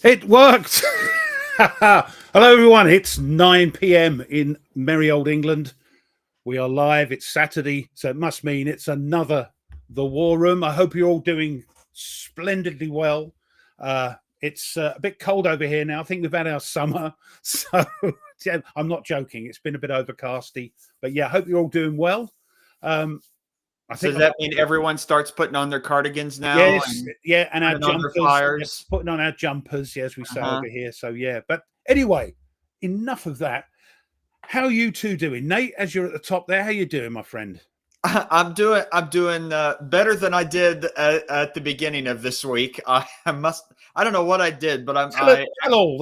It worked. Hello, everyone. It's 9 p.m. in merry old England. We are live. It's Saturday, so it must mean it's another The War Room. I hope you're all doing splendidly well. It's a bit cold over here now. I think we've had our summer, so yeah, I'm not joking. It's been a bit overcasty, but yeah, I hope you're all doing well. So does that mean everyone starts putting on their cardigans now? Yes, yeah, and our jumpers, fires. Putting on our jumpers, as we say over here. So yeah, but anyway, enough of that. How are you two doing, Nate? As you're at the top there, how you doing, my friend? I'm doing better than I did at the beginning of this week. I don't know what I did, but Tell all.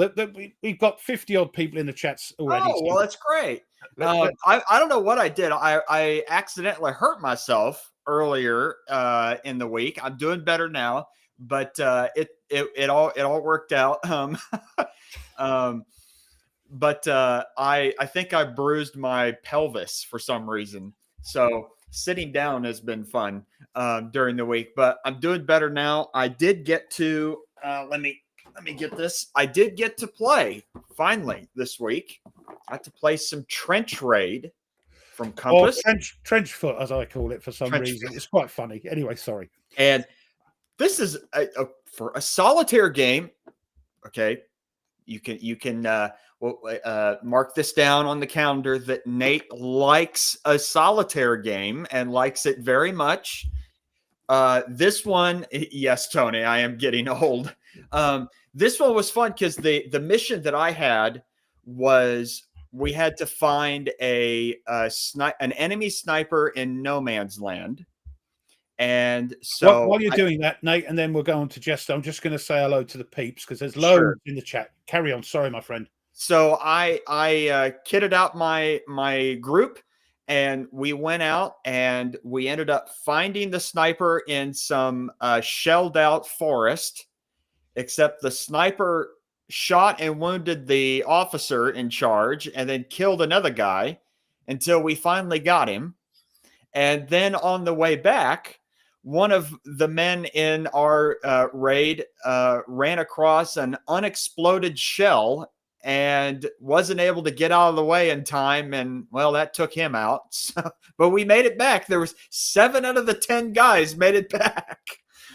We've got 50 odd people in the chats already. Oh, well, that's great. I don't know what I did. I accidentally hurt myself earlier in the week. I'm doing better now, but it all worked out. But I think I bruised my pelvis for some reason. So sitting down has been fun during the week, but I'm doing better now. I did get to let me get this. I did get to play finally this week. I had to play some Trench Raid from Compass. Or trench foot, as I call it for some reason. It's quite funny. Anyway, sorry. And this is for a solitaire game. Okay, you can mark this down on the calendar that Nate likes a solitaire game and likes it very much. This one, yes, Tony, I am getting old. This one was fun because the mission that I had was we had to find an enemy sniper in no man's land. And so while you're doing that, Nate, and then we'll go on to Jester, I'm just going to say hello to the peeps because there's loads in the chat. Carry on. Sorry, my friend. So I kitted out my group and we went out and we ended up finding the sniper in some shelled out forest, except the sniper shot and wounded the officer in charge and then killed another guy until we finally got him. And then on the way back, one of the men in our raid ran across an unexploded shell and wasn't able to get out of the way in time. And well, that took him out. So, but we made it back. There was 7 out of the 10 guys made it back.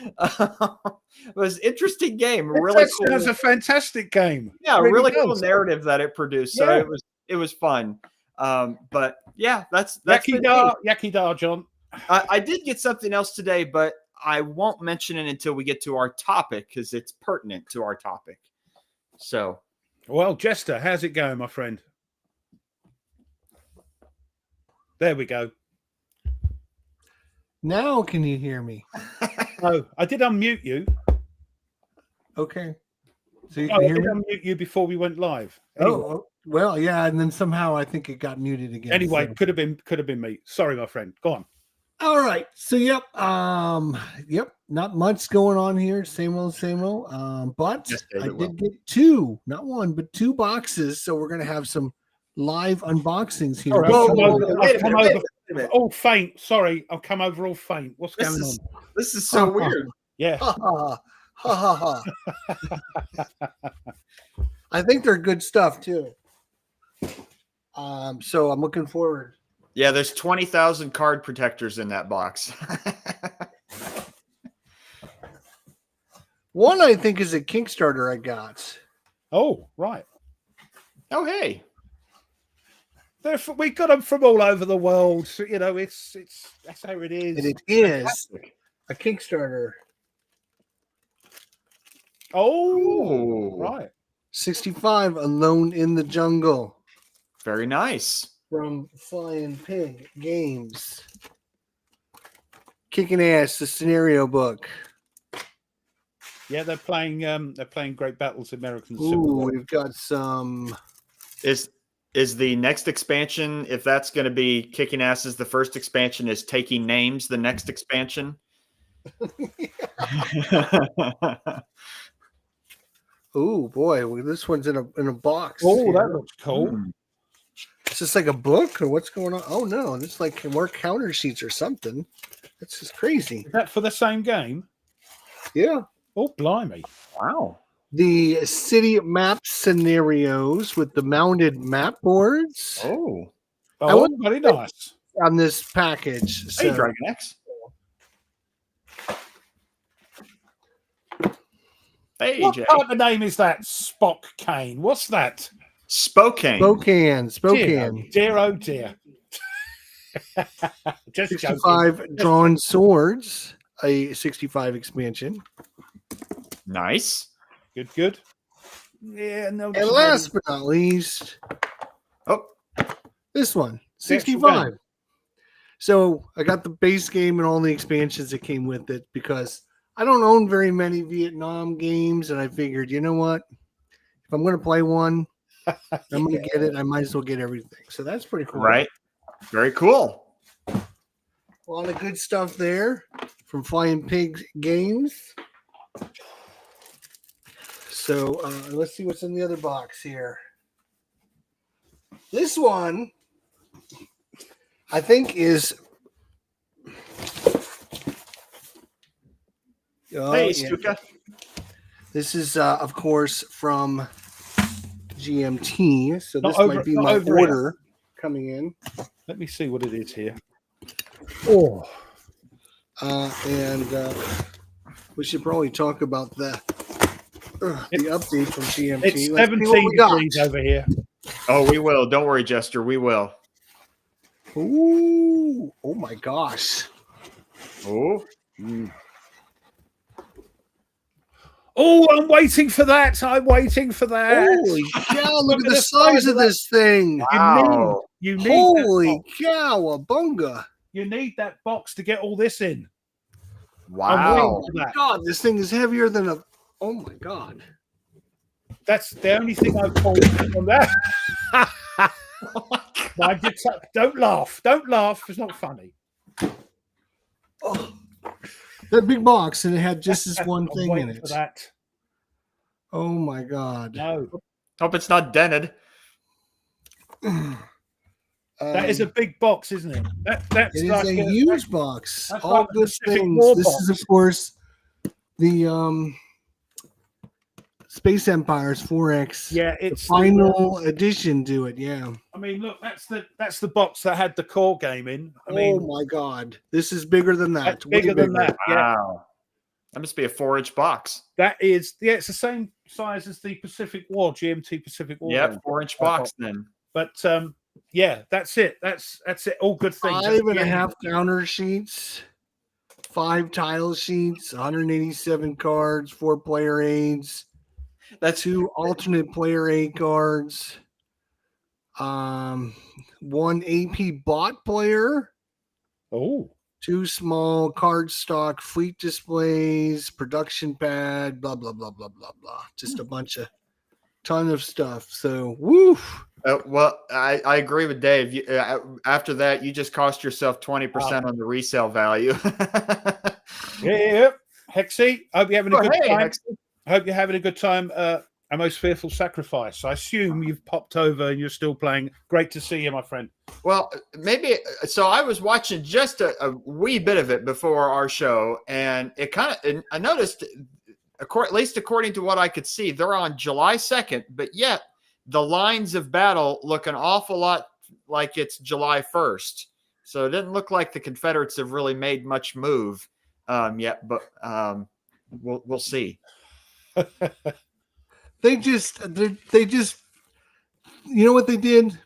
It was an interesting game. Really cool. It was a fantastic game. Yeah, really cool narrative that it produced. So it was fun. But yeah, that's Yaki Dar, John. I did get something else today, but I won't mention it until we get to our topic because it's pertinent to our topic. So, well, Jester, how's it going, my friend? There we go. Now can you hear me? Oh, I did unmute you. Okay. So you can hear me? I did unmute you before we went live. Anyway. Oh, well, yeah, and then somehow I think it got muted again. Anyway, so. could have been me. Sorry, my friend. Go on. All right. So yep, not much going on here. Same old. But I did get 2, not 1, but 2 boxes. So we're gonna have some live unboxings here. Right. All faint. Sorry, I've come over all faint. What's going on? This is so weird. Yeah. I think they're good stuff too. So I'm looking forward. Yeah, there's 20,000 card protectors in that box. One I think is a Kickstarter I got. Oh, right. Oh, hey. We got them from all over the world. So, you know, it's that's how it is. And it is a Kickstarter. Oh, right. 65 Alone in the Jungle. Very nice. From Flying Pig Games. Kicking Ass, the scenario book. Yeah, they're playing Great Battles American Civil Ooh, War. we've got some. Is the next expansion, if that's going to be Kicking Asses, the first expansion is Taking Names, the next expansion? Oh boy, well, this one's in a box. Oh, here. that looks cool. Is this like a book or what's going on? Oh no, this is like more counter sheets or something. That's just crazy. Is that for the same game? Yeah. Oh, blimey. Wow. The city map scenarios with the mounted map boards Oh. Oh, very nice. on this package. Hey, So, Dragon X. Hey, What Jay. type of name is that? Spock Kane. What's that? Spokane. Spokane. Dear, oh dear. Just 65 joking. drawn swords, a 65 expansion. Nice. Good. Yeah, no. And last but not least, Oh, this one, The actual 65. So I got the base game and all the expansions that came with it because I don't own very many Vietnam games. And I figured, you know what? If I'm going to play one, I'm going to get it. I might as well get everything. So that's pretty cool. right. Very cool. A lot of good stuff there from Flying Pig Games. So let's see what's in the other box here. This one, I think, is. Hey, Stuka. This is, of course, from GMT. So Not this over- might be not my over order coming in. Let me see what it is here. Oh, And we should probably talk about the update from GMT. it's Let's see 17 what we got. degrees over here. Oh, we will. Don't worry, Jester. We will. Ooh, oh my gosh. Oh. Oh, I'm waiting for that. I'm waiting for that. Holy cow, look at the size of this thing. Wow. You need Holy that box. cow, a bunga. You need that box to get all this in. I'm Wow. waiting for that. God, this thing is heavier than a. Oh my God. That's the only thing I've pulled from that. Don't laugh. Don't laugh. It's not funny. Oh, that big box, and it had just this one I'm thing in waiting it. for that. Oh my God. No, Hope it's not dented. that is a big box, isn't it? That's It is like a huge box. that's All like a good Pacific things. War This box. is, of course, the Space Empires 4X. Yeah, The it's final addition to it. Yeah. I mean, look, that's the box that had the core game in. I mean, Oh my God. This is bigger than that. that's Way bigger than that. Yeah, Wow. That must be a 4-inch box. that is. Yeah, it's the same size as the Pacific War GMT Pacific War. Yep, game. 4-inch box then. But yeah, that's it. That's it. All good things. 5.5 counter sheets, 5 tile sheets, 187 cards, 4 player aids, That's 2 alternate player aid cards, 1 AP bot player, Oh, 2 small card stock fleet displays, production pad, blah blah blah blah blah blah. Just a bunch of ton of stuff. So woof. well, I agree with Dave. After that, you just cost yourself 20% on the resale value. yeah. Hexy, I hope you're having a good time. Hexy. I hope you're having a good time. A most fearful sacrifice. I assume you've popped over and you're still playing. Great to see you, my friend. Well, maybe so. I was watching just a wee bit of it before our show, and it kind of I noticed, at least according to what I could see, they're on July 2nd, but yet the lines of battle look an awful lot like it's July 1st. So it didn't look like the Confederates have really made much move yet, but we'll see. They just you know what they did?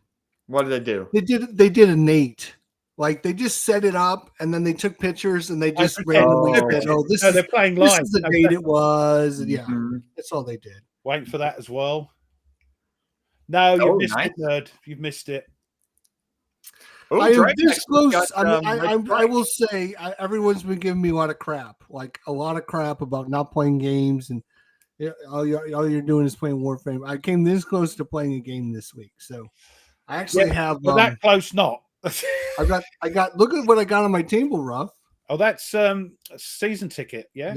What did they do? They did a Nate. Like they just set it up and then they took pictures and they just randomly said, "Oh, no, they're playing live. this is the date it was." And yeah, Mhm. that's all they did. Waiting for that as well. No, you missed nice. it, nerd. You've missed it. Oh, I am Dragon this X close. got, I will say, everyone's been giving me a lot of crap, about not playing games, and all you're doing is playing Warframe. I came this close to playing a game this week, so I actually have. But that close, not. I got. Look at what I got on my table, Ruff. Oh, that's a season ticket. Yeah.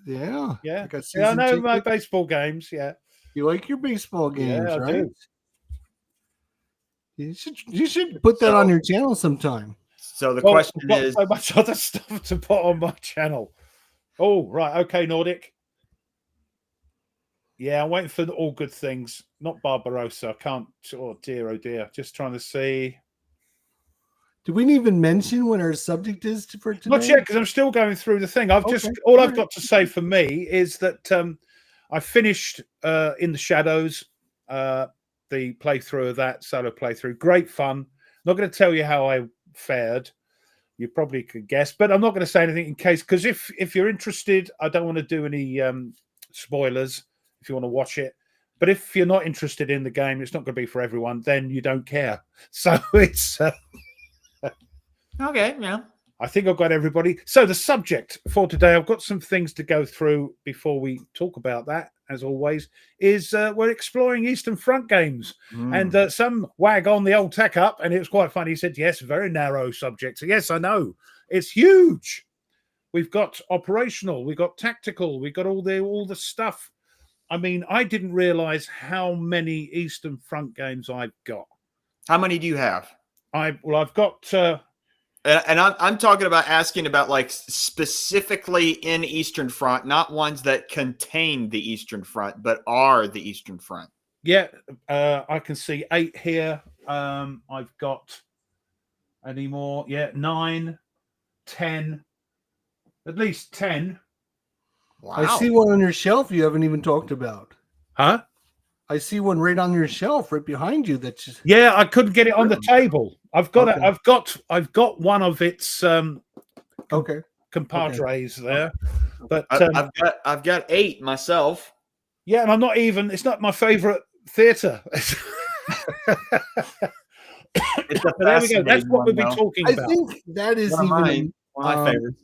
Yeah. Yeah. I got I know season my ticket. baseball games. Yeah. You like your baseball games, I right? do. You should put that on your channel sometime. So the question is, so much other stuff to put on my channel. Oh, right. Okay, Nordic. Yeah, I'm waiting for all good things. Not Barbarossa. I can't. Oh dear. Just trying to see. Did we even mention what our subject is for today? Not yet, because I'm still going through the thing. I've got to say for me is that I finished In the Shadows, the playthrough of that solo playthrough. Great fun. Not going to tell you how I fared. You probably could guess, but I'm not going to say anything in case, because if you're interested, I don't want to do any spoilers if you want to watch it. But if you're not interested in the game, it's not going to be for everyone, then you don't care. So it's... okay, yeah. I think I've got everybody. So the subject for today, I've got some things to go through before we talk about that, as always, is we're exploring Eastern Front games. And some wag on the old tech up, and it was quite funny. He said, yes, very narrow subject. So yes, I know. It's huge. We've got operational, we've got tactical, we've got all the stuff. I mean, I didn't realize how many Eastern Front games I've got. How many do you have? I've got... and I'm talking about asking about like specifically in Eastern Front, not ones that contain the Eastern Front, but are the Eastern Front. Yeah, I can see 8 here. I've got any more? Yeah, 9, 10, at least 10. Wow. I see one on your shelf you haven't even talked about. Huh? I see one right on your shelf, right behind you. That's just... Yeah, I couldn't get it on the table. I've got it. I've got one of its compadres there, but I've got 8 myself. Yeah, and I'm not even. It's not my favorite theater. But there we go. That's what we'll be talking about. I think that is one of my favorites.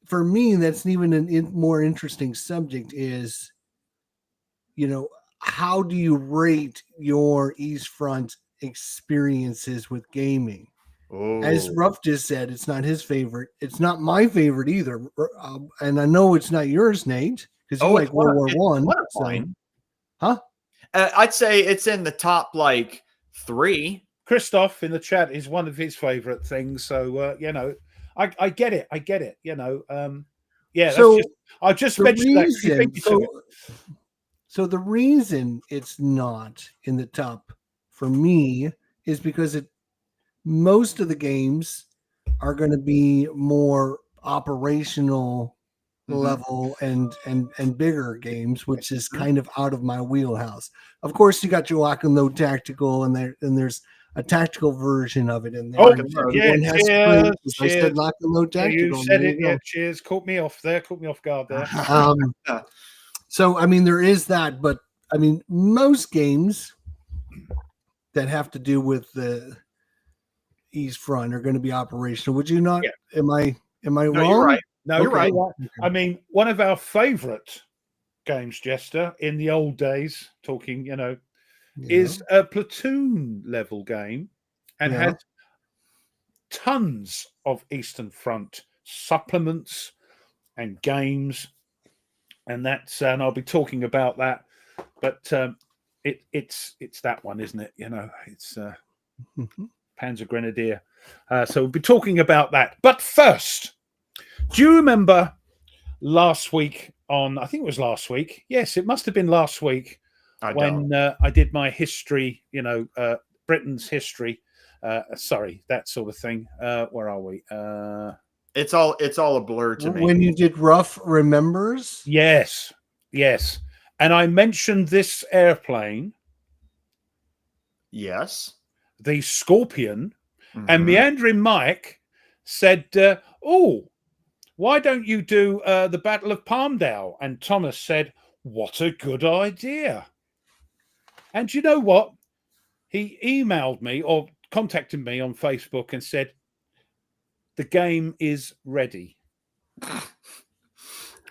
For me, that's even a more interesting subject is, how do you rate your East Front experiences with gaming? Oh. As Ruff just said, it's not his favorite. It's not my favorite either. And I know it's not yours, Nate, because you like World War One. So. Huh? I'd say it's in the top, 3. Christoph in the chat is one of his favorite things. So, I get it. Yeah. So I just mentioned that. So the reason it's not in the top for me is because most of the games are going to be more operational level and bigger games, which is kind of out of my wheelhouse. Of course, you got your lock and load tactical, and there's a tactical version of it in there. Oh, cheers. I said lock and load tactical. You said it. Yeah, cheers. Caught me off guard there. So, I mean, there is that, but I mean, most games that have to do with the East Front are going to be operational. Would you not? Yeah. Am I wrong? You're right. No, you're right. I mean, one of our favorite games, Jester, in the old days, talking, is a platoon level game and had tons of Eastern Front supplements and games. And and I'll be talking about that, but it's that one, isn't it? It's Panzer Grenadier. So we'll be talking about that. But first, do you remember last week I think it was last week. Yes, it must have been last week when I did my history, Britain's history. Sorry, that sort of thing. Where are we? It's all a blur to me. When you did Ruff Remembers? Yes. And I mentioned this airplane. Yes. The Scorpion. And Meandering Mike said, why don't you do the Battle of Palmdale? And Thomas said, what a good idea. And you know what? He emailed me or contacted me on Facebook and said, the game is ready.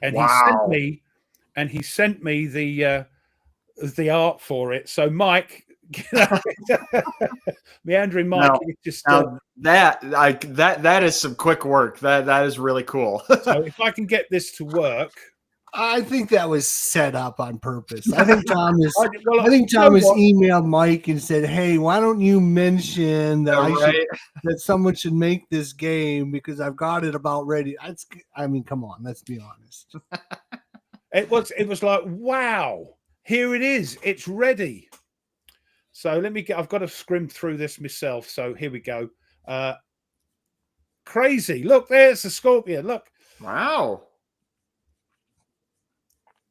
And he sent me the art for it. So Mike, meandering Mike, that is some quick work. That is really cool. So if I can get this to work, I think that was set up on purpose. I think Thomas emailed Mike and said, "Hey, why don't you mention that that someone should make this game because I've got it about ready." Come on, let's be honest. It was like, wow, here it is. It's ready. So I've got to scrim through this myself. So here we go. Crazy. Look, there's the scorpion. Look. Wow.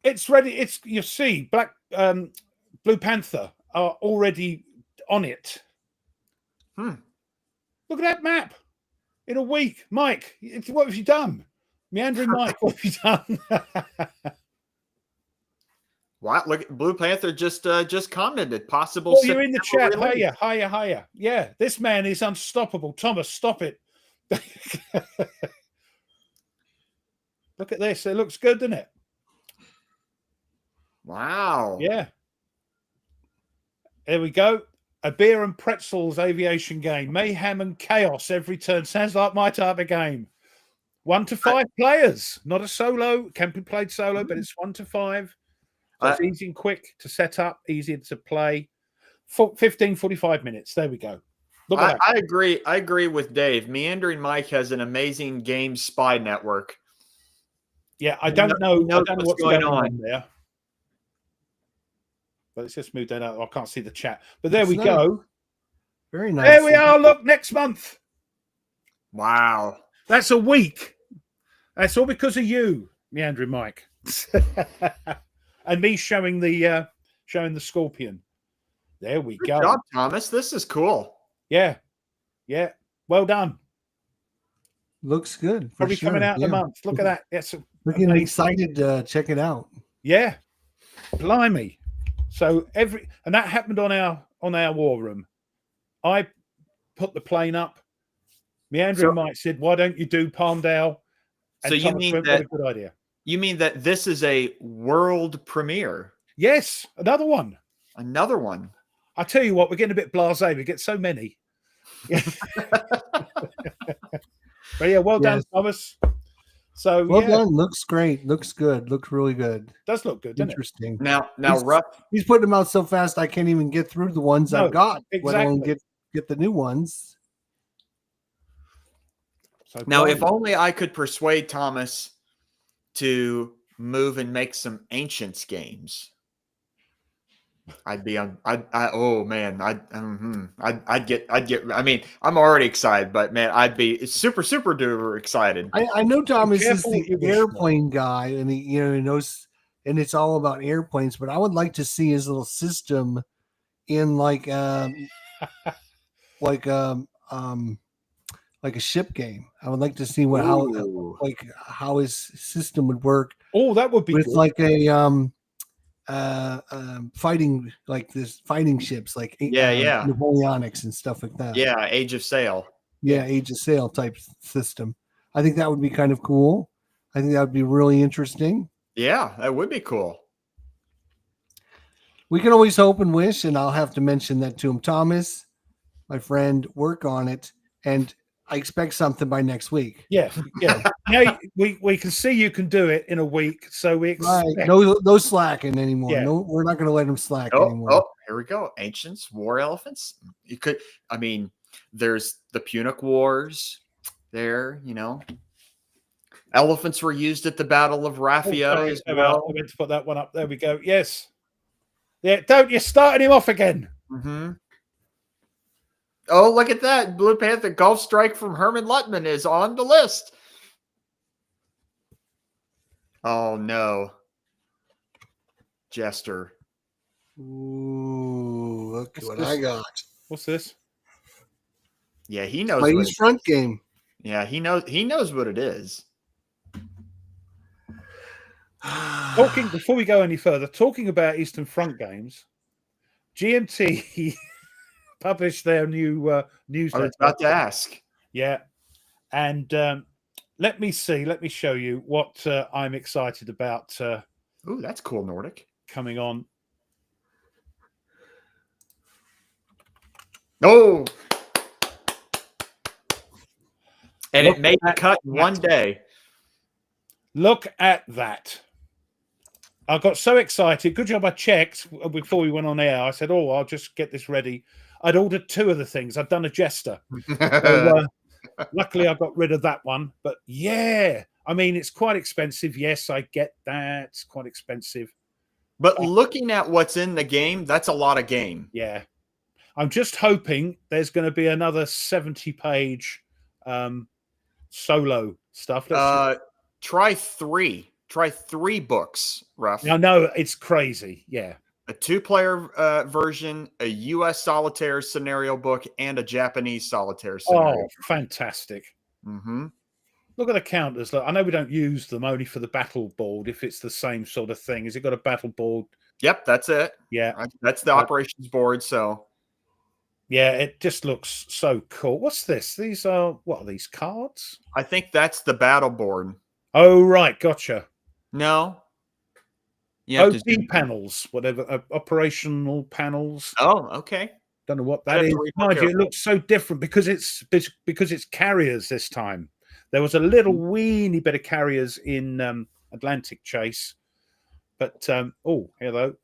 It's ready. You see, Blue Panther are already on it. Look at that map. In a week. Mike, what have you done? Meandering Mike, what have you done? Wow, look, Blue Panther just commented possible. Oh, you're in the chat. Hiya. Yeah, this man is unstoppable. Thomas, stop it. Look at this. It looks good, doesn't it? Wow. Yeah. There we go. A beer and pretzels aviation game. Mayhem and chaos every turn. Sounds like my type of game. 1 to 5 players. Not a solo. Can be played solo, but it's 1 to 5. So it's easy and quick to set up, easy to play. 45 minutes. There we go. Look at that. I agree. I agree with Dave. Meandering Mike has an amazing game spy network. Yeah, I don't know what's going on there. But let's just move that out. I can't see the chat. But there we go. Very nice. There we are. Look, next month. Wow. That's a week. That's all because of you, Meandering Mike. And me showing the scorpion. There we go. Good job, Thomas. This is cool. Yeah. Well done. Looks good. Probably coming out in a month. Look at that. Yes. Looking excited to check it out. Yeah. Blimey. So and that happened on our war room. I put the plane up. Meandering Mike said, "Why don't you do Palmdale?" And so you mean that? What a good idea. You mean that this is a world premiere? Yes, another one. Another one. I tell you what, we're getting a bit blasé. We get so many. But yeah, well done, Thomas. So well done. Looks great. Looks good. Looks really good. Does look good. Interesting. Now, Ruff. He's putting them out so fast I can't even get through the ones I've got. Exactly. Let alone get the new ones. So now, if only I could persuade Thomas to move and make some Ancients games. I'd be on. Oh man, I'd get. I mean, I'm already excited, but man, I'd be super duper excited. I know Thomas is the airplane guy, and he knows, and it's all about airplanes. But I would like to see his little system in like a ship game. I would like to see how his system would work. Oh, that would be with good. Like a fighting ships like Napoleonics and stuff like that. Yeah, Age of Sail. Yeah, Age of Sail type system. I think that would be kind of cool. I think that would be really interesting. Yeah, that would be cool. We can always hope and wish, and I'll have to mention that to him. Thomas, my friend, work on it, and I expect something by next week. Yeah. Now we can see you can do it in a week, so we expect no slacking anymore. Yeah. No, we're not going to let him slack anymore. Oh, here we go. Ancients, war elephants. You could. I mean, there's the Punic Wars. There, elephants were used at the Battle of Raphia as well. I meant to put that one up. There we go. Yes. Yeah. Don't you starting him off again? Mm-hmm. Oh, look at that. Blue Panther Golf Strike from Herman Luttman is on the list. Oh, no. Jester. Ooh, look what I got. What's this? Yeah, he knows. Play his front game. Yeah, he knows what it is. Before we go any further, talking about Eastern Front games, GMT published their new I newsletter. was about to ask. Yeah, and let me see. Let me show you what I'm excited about Ooh, that's cool, Nordic. coming on. Oh, and Look it made the at cut that. one day. Look at that. I got so excited. Good job I checked before we went on air. I said, oh, I'll just get this ready. I'd ordered 2 of the things. I'd done a Jester. So, luckily, I got rid of that one. But yeah, I mean, it's quite expensive. Yes, I get that. It's quite expensive. But looking at what's in the game, that's a lot of game. Yeah. I'm just hoping there's going to be another 70-page solo stuff. Try 3. Try 3 books, Ruff. I know it's crazy. Yeah. A 2-player version, a U.S. solitaire scenario book, and a Japanese solitaire scenario. Oh, fantastic. Mm-hmm. Look at the counters. Look, I know we don't use them only for the battle board if it's the same sort of thing. Has it got a battle board? Yep, that's it. Yeah. That's the operations board. So, yeah, it just looks so cool. What's this? These are, what are these, cards? I think that's the battle board. Oh, right. Gotcha. No. OP panels, whatever, operational panels. Oh, okay. Don't know what that is. Mind you, it looks so different because it's carriers this time. There was a little weeny bit of carriers in Atlantic Chase, but oh, hello.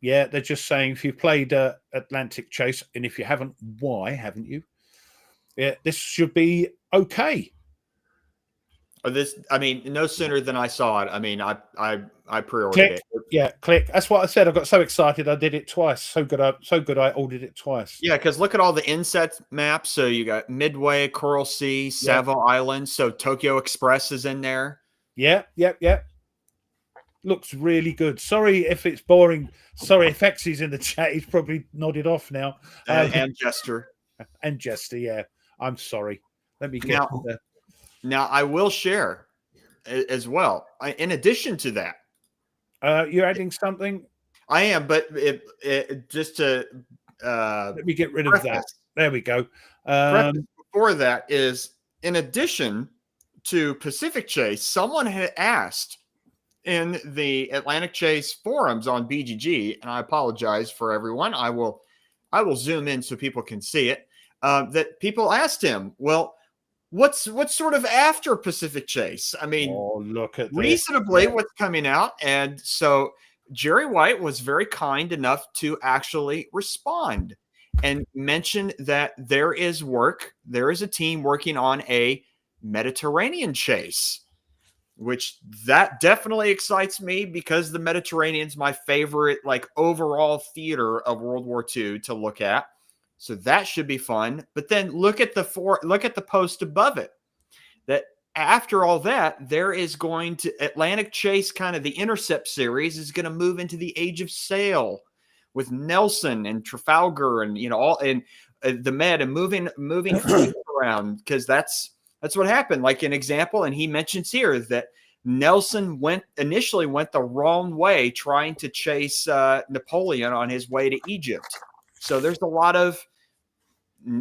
Yeah, they're just saying if you played Atlantic Chase, and if you haven't, why haven't you? Yeah, this should be okay. I mean, no sooner than I saw it. I mean, I pre-ordered it. Yeah, click. That's what I said. I got so excited. I did it twice. So good. I ordered it twice. Yeah, because look at all the inset maps. So you got Midway, Coral Sea, Savo Island. So Tokyo Express is in there. Yeah. Looks really good. Sorry if it's boring. Sorry if Xy's in the chat. He's probably nodded off now. And Jester. And Jester, yeah. I'm sorry. Let me get Now, I will share as well. In addition to that, you're adding something? I am, but just to let me get rid of that. There we go. Before that is, in addition to Pacific Chase, someone had asked in the Atlantic Chase forums on BGG, and I apologize for everyone. I will zoom in so people can see it. That people asked him, well, what's sort of after Pacific Chase? I mean, look at reasonably what's coming out. And so Jerry White was very kind enough to actually respond and mention that there is a team working on a Mediterranean chase, which that definitely excites me because the Mediterranean's my favorite, like, overall theater of World War II to look at. So that should be fun. But then look at the post above it. That after all that, there is going to Atlantic Chase, kind of the Intercept series, is going to move into the Age of Sail with Nelson and Trafalgar and all and the Med and moving around, because that's what happened. Like an example, and he mentions here that Nelson initially went the wrong way trying to chase Napoleon on his way to Egypt. So there's a lot of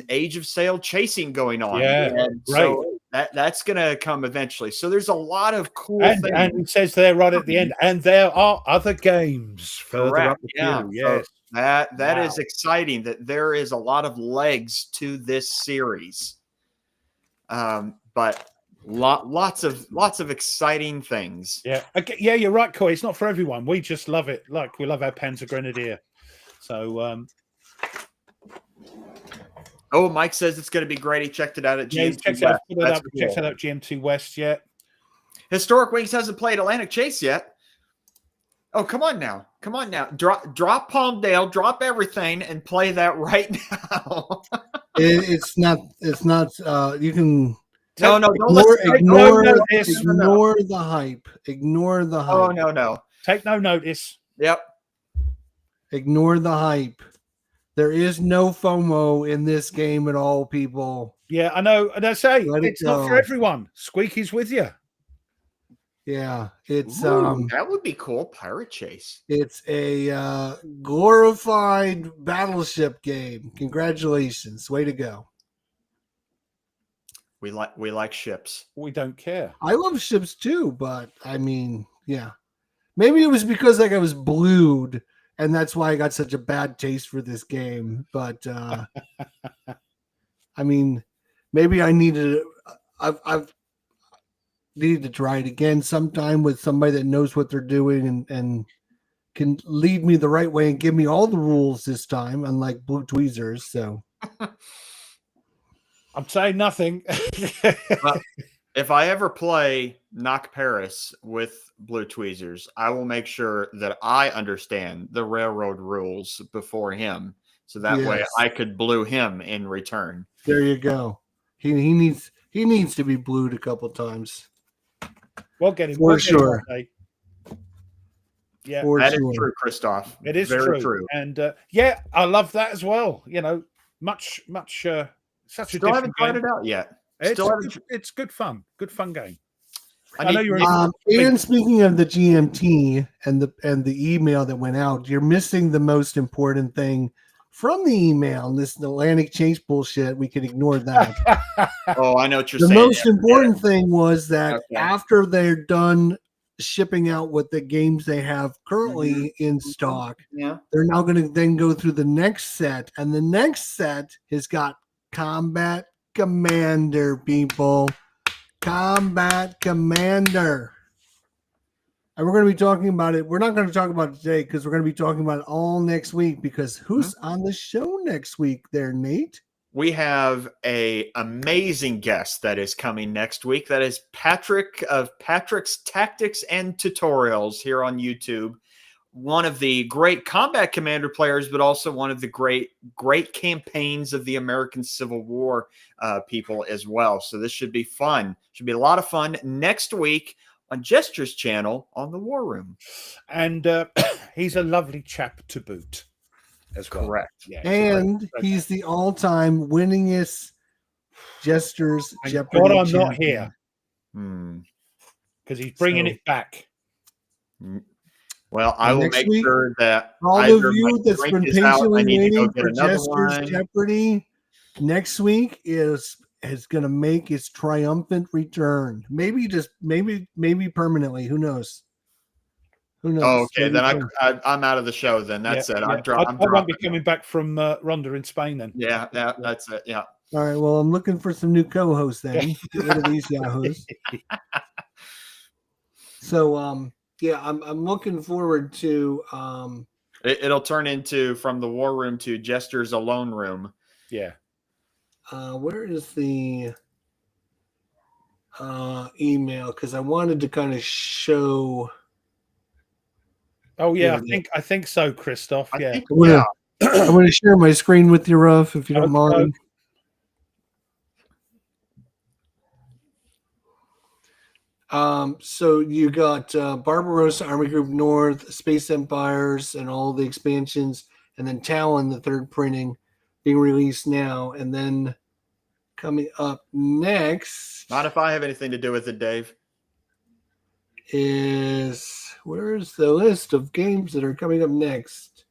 Age of Sail chasing going on. Yeah, and so that's going to come eventually. So there's a lot of cool things. And it says there right at the end, and there are other games further up the queue. Yes. So that is exciting, that there is a lot of legs to this series. But lots of exciting things. Yeah. Yeah, you're right, Coy. It's not for everyone. We just love it. Like, we love our Panzer Grenadier. So Mike says it's going to be great. He checked it out at GM2 checked it out GM2 West. Yeah. Historic Wings hasn't played Atlantic Chase yet. Oh, come on now. Drop Palmdale, drop everything, and play that right now. It's not. You can. No, ignore the hype. Ignore the hype. Oh, no. Take no notice. Yep. Ignore the hype. There is no FOMO in this game at all, people. Yeah, I know. And I say it's not for everyone. Squeaky's with you. Yeah, it's Ooh, that would be cool. Pirate Chase. It's a glorified battleship game. Congratulations, way to go! We like ships. We don't care. I love ships too, but I mean, yeah, maybe it was because like I was blued, and that's why I got such a bad taste for this game. But I mean, maybe I needed. I've needed to try it again sometime with somebody that knows what they're doing and can lead me the right way and give me all the rules this time, unlike Blue Tweezers. So I'm saying nothing. Well, if I ever play Knock Paris with Blue Tweezers, I will make sure that I understand the railroad rules before him, so that way Yes. I could blue him in return. There you go. He needs to be blued a couple times. We'll get him For sure. one day. Yeah, For That is sure. true, Christoph. it is Very true. And yeah, I love that as well. You know, much such a Still haven't different tried game. it out yet. It's good fun. Good fun game. I know you're And speaking of the GMT and the email that went out, you're missing the most important thing from the email. This Atlantic Chase bullshit. We can ignore that. Oh, I know what you're The saying. most important thing was that Okay. after they're done shipping out what the games they have currently in stock, Yeah. they're now going to then go through the next set, and the next set has got Combat Commander, people. Combat Commander. And we're going to be talking about it. We're not going to talk about it today because we're going to be talking about it all next week, because who's on the show next week there, Nate? We have a amazing guest that is coming next week. That is Patrick of Patrick's Tactics and Tutorials here on YouTube. One of the great Combat Commander players, but also one of the great campaigns of the American Civil War people as well. So this should be fun. Should be a lot of fun next week on Jester's channel on the War Room. And he's a lovely chap to boot as well. Correct. Yeah, And he's the all-time winningest Jester's and Jeopardy God, I'm champion. not here because he's bringing So- it back. Well, I will next make week, sure that all of either you my that's drink been is out, I patiently need to go waiting get for another Jester's one. Jeopardy next week is going to make its triumphant return. Maybe permanently. Who knows? Who knows? Oh, okay, Maybe then I'm out of the show. Then that's it. Yeah. I'm I won't dropping. be coming back from Ronda in Spain then. Yeah, that's it. Yeah. All right. Well, I'm looking for some new co-hosts then. Get rid of these yahoos. So, yeah, I'm looking forward to. It'll turn into from the War Room to Jester's Alone Room. Yeah. Where is the email? Because I wanted to kind of show. Oh yeah, I think so, Christoph. I Yeah. think, I'm going to share my screen with you, Ruff, if you don't mind. So you got Barbarossa, Army Group North, Space Empires, and all the expansions, and then Talon, the third printing, being released now, and then coming up next. Not if I have anything to do with it, Dave. Where's the list of games that are coming up next?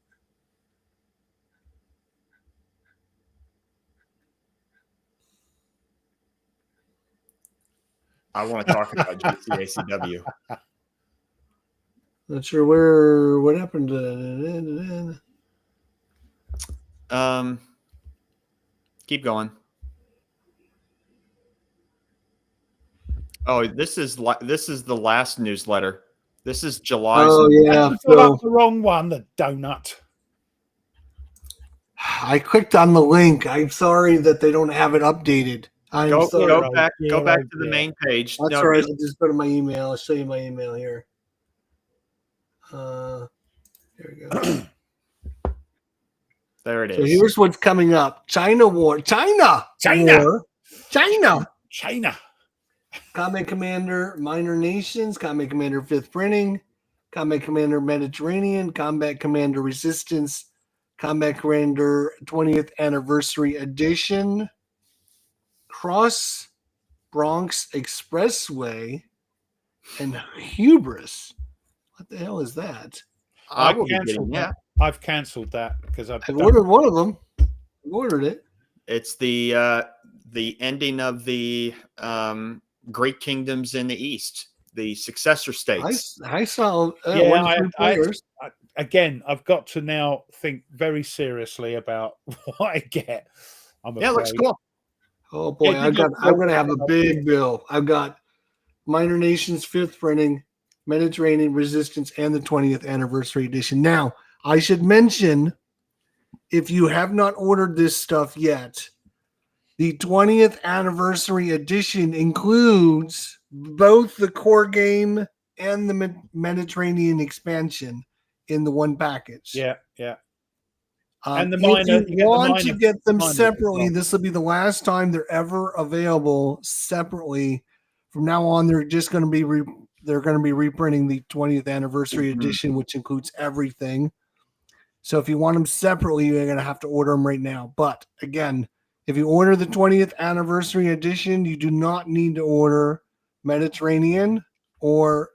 I want to talk about GCACW. Not sure what happened to. Keep going. Oh, this is the last newsletter. This is July. Oh yeah, That's the wrong one. The donut. I clicked on the link. I'm sorry that they don't have it updated. Go back to the Yeah. main page. That's all right. I'll just go to my email. I'll show you my email here. Here we go. There it is. So here's what's coming up: China War, China. Combat Commander Minor Nations, Combat Commander 5th Printing, Combat Commander Mediterranean, Combat Commander Resistance, Combat Commander 20th Anniversary Edition, Cross Bronx Expressway, and hubris. What the hell is that? I will be getting that. I've cancelled that because I've ordered one of them. I ordered it. It's the ending of the Great Kingdoms in the East, the successor states. I saw. Again, I've got to now think very seriously about what I get. It looks cool. Oh boy, I'm going to have a big bill. I've got Minor Nations 5th printing, Mediterranean Resistance, and the 20th Anniversary Edition. Now, I should mention, if you have not ordered this stuff yet, the 20th Anniversary Edition includes both the core game and the Mediterranean expansion in the one package. Yeah. And if you want to get them separately, this will be the last time they're ever available separately. From now on, they're just going to be reprinting the 20th Anniversary Edition, which includes everything. So if you want them separately, you're going to have to order them right now. But again, if you order the 20th Anniversary Edition, you do not need to order Mediterranean or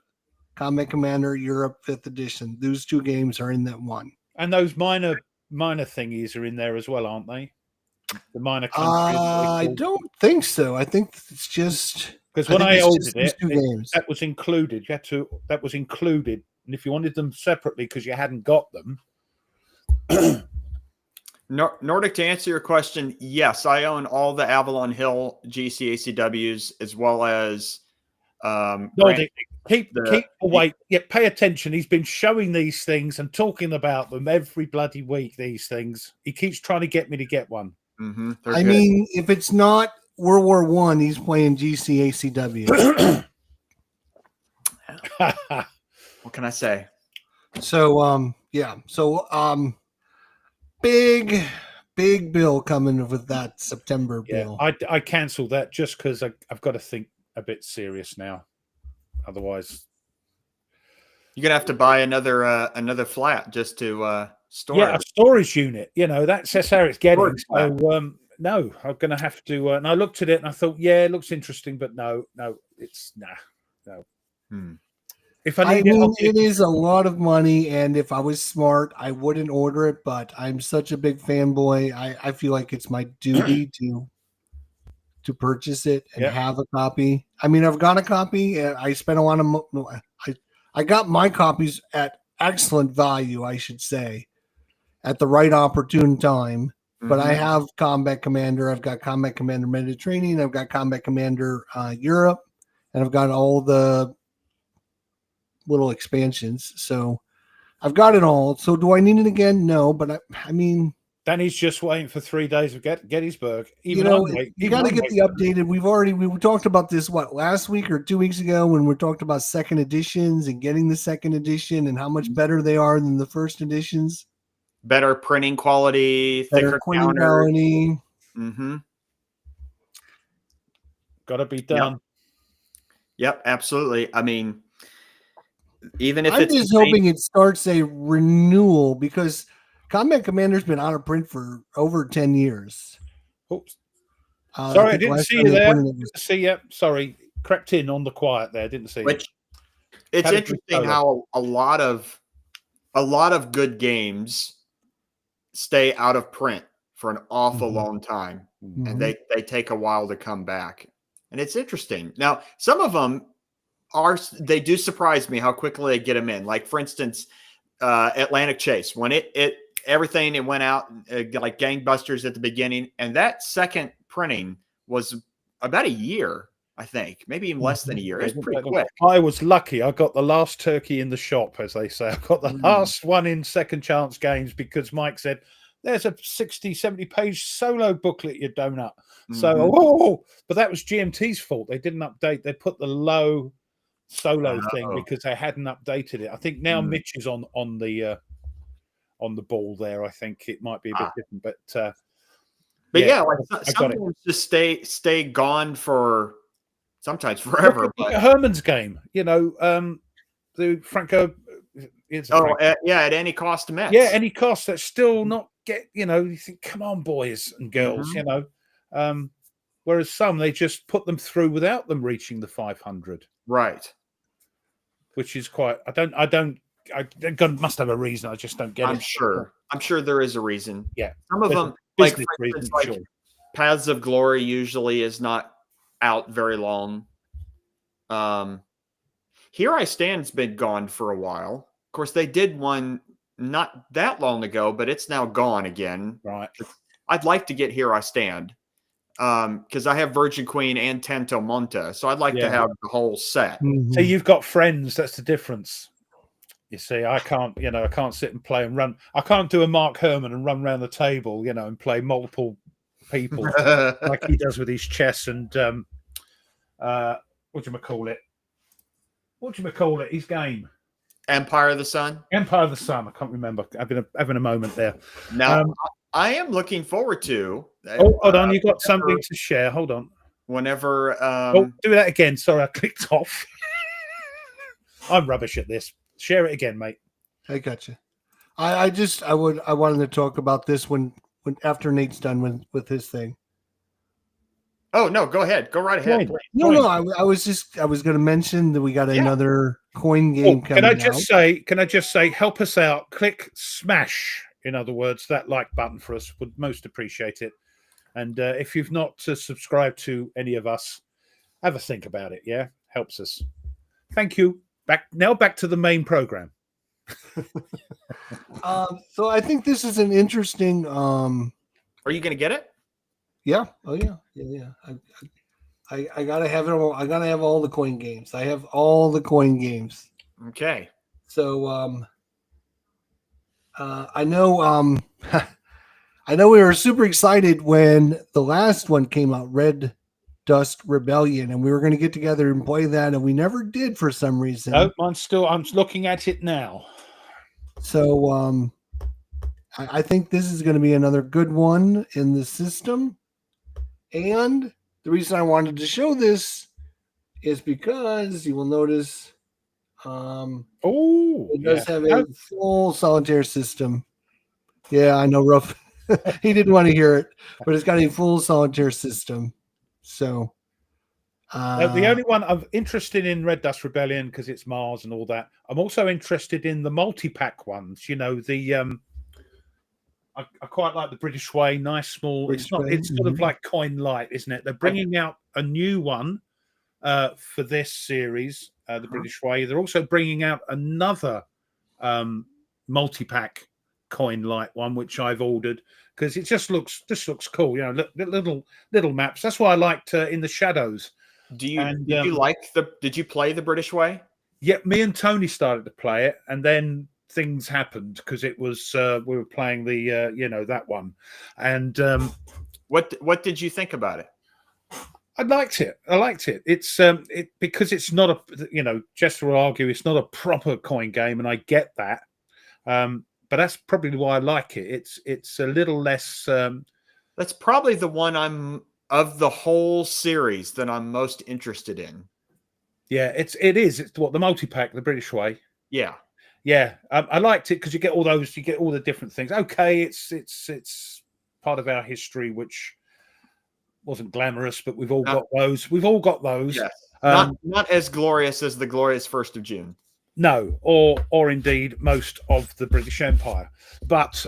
Combat Commander Europe 5th Edition. Those two games are in that one. And those minor thingies are in there as well, aren't they? The minor countries. I don't think so. I think it's just because when I ordered it, that was included. That was included, and if you wanted them separately because you hadn't got them. Nordic, to answer your question, yes, I own all the Avalon Hill GCACWs as well as Nordic. Keep away. Yeah, pay attention. He's been showing these things and talking about them every bloody week. These things. He keeps trying to get me to get one. Mm-hmm. I mean, if it's not World War I, he's playing GCACW. What can I say? So, yeah. So, big bill coming with that September bill. I cancelled that just because I've got to think a bit serious now. Otherwise, you're gonna have to buy another flat just to store. Yeah, a storage unit. That's how it's getting. So, no, I'm gonna have to. And I looked at it and I thought, yeah, it looks interesting, but no, it's no. If I need it is a lot of money, and if I was smart, I wouldn't order it. But I'm such a big fanboy. I feel like it's my duty to purchase it and have a copy. I mean, I've got a copy. I spent a lot of I got my copies at excellent value, I should say, at the right opportune time. But I have Combat Commander. I've got Combat Commander Mediterranean. I've got Combat Commander Europe, and I've got all the little expansions. So I've got it all. So do I need it again? No, but I mean, Danny's just waiting for 3 days of Gettysburg. You got to get the updated. We talked about this last week or 2 weeks ago when we talked about second editions and getting the second edition and how much better they are than the first editions. Better printing quality, thicker quality. Got to be done. Yep, absolutely. I mean, even if I'm just hoping it starts a renewal because Combat Commander's been out of print for over 10 years. Oops. Sorry, I didn't see you there. See you. Sorry, crept in on the quiet there. Didn't see. It's interesting how a lot of good games stay out of print for an awful long time, and they take a while to come back. And it's interesting. Now, some of them they do surprise me how quickly they get them in. Like for instance, Atlantic Chase when it went out like gangbusters at the beginning, and that second printing was about a year, I think, maybe even less than a year. It's pretty quick. I was lucky. I got the last turkey in the shop, as they say. I got the last one in second chance games because Mike said, there's a 60, 70 page solo booklet, you donut. So, but that was GMT's fault. They didn't update. They put the low solo thing because they hadn't updated it. I think now Mitch is on the ball there. I think it might be a bit different, but some games just stay gone for sometimes forever. But Herman's game, the Franco. At any cost to Mets. Yeah, any cost. That's still not you think, come on, boys and girls, whereas some they just put them through without them reaching the 500. Right. which is quite. Must have a reason. I just don't get it. I'm sure there is a reason. Yeah, some of there's them, a like business for instance, reason, like sure. Paths of Glory usually is not out very long. Here I Stand's been gone for a while. Of course, they did one not that long ago, but it's now gone again. Right. I'd like to get Here I Stand because I have Virgin Queen and Tanto Monta, so I'd like to have the whole set. So you've got friends. That's the difference. You see, I can't sit and play and run. I can't do a Mark Herman and run around the table, and play multiple people like he does with his chess and what do you call it? His game. Empire of the Sun. Empire of the Sun. I can't remember. Having a moment there. Now, I am looking forward to. Hold on. You got something to share. Hold on. Whenever. Do that again. Sorry, I clicked off. I'm rubbish at this. Share it again, mate. I got you. I wanted to talk about this when after Nate's done with his thing. Oh no, go ahead. Go right ahead. No, I was going to mention that we got another coin game coming out. Can I just say, help us out. Click smash. In other words, that like button for us would most appreciate it. And if you've not subscribed to any of us, have a think about it. Yeah, helps us. Thank you. Back to the main program. So I think this is an interesting. Are you going to get it? Yeah. Oh yeah. I gotta have it all. I gotta have all the coin games. I have all the coin games. Okay. So I know I know we were super excited when the last one came out, Red Dust Rebellion, and we were going to get together and play that, and we never did for some reason. No, I'm looking at it now. So I think this is going to be another good one in the system. And the reason I wanted to show this is because you will notice it does have a full solitaire system. Yeah, I know, Ruff. He didn't want to hear it, but it's got a full solitaire system. So the only one I'm interested in Red Dust Rebellion because it's Mars and all that. I'm also interested in the multi-pack ones. I quite like the British Way, nice small. It's sort of like Coin Light, isn't it? They're bringing out a new one for this series, the British Way. They're also bringing out another multi-pack Coin Light one, which I've ordered because it just looks cool. Little maps. That's why I liked In the Shadows. Did you play the British Way? Yeah, me and Tony started to play it, and then things happened because it was we were playing the that one, and what did you think about it? I liked it. It's because it's not a Jester will argue it's not a proper coin game, and I get that, but that's probably why I like it. It's a little less. That's probably the one of the whole series that I'm most interested in. Yeah, it's what the multi-pack, the British Way. Yeah. Yeah, I liked it because you get all the different things. Okay, it's part of our history, which wasn't glamorous, but we've all got those. We've all got those. Yes. Not as glorious as the glorious 1st of June. No, or indeed most of the British Empire. But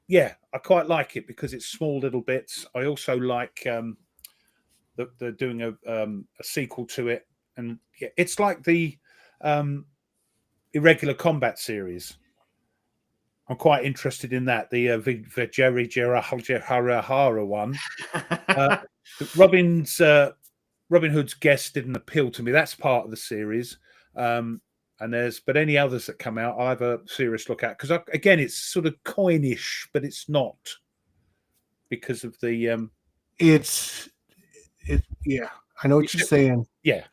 yeah, I quite like it because it's small little bits. I also like that they're doing a sequel to it, and it's like the Irregular Combat series. I'm quite interested in that. The Vijay Jarahara one. Robin Hood's Guest didn't appeal to me. That's part of the series. But any others that come out, I'll have a serious look at because again, it's sort of coinish, but it's not because of the. Yeah, I know what you're saying. Yeah.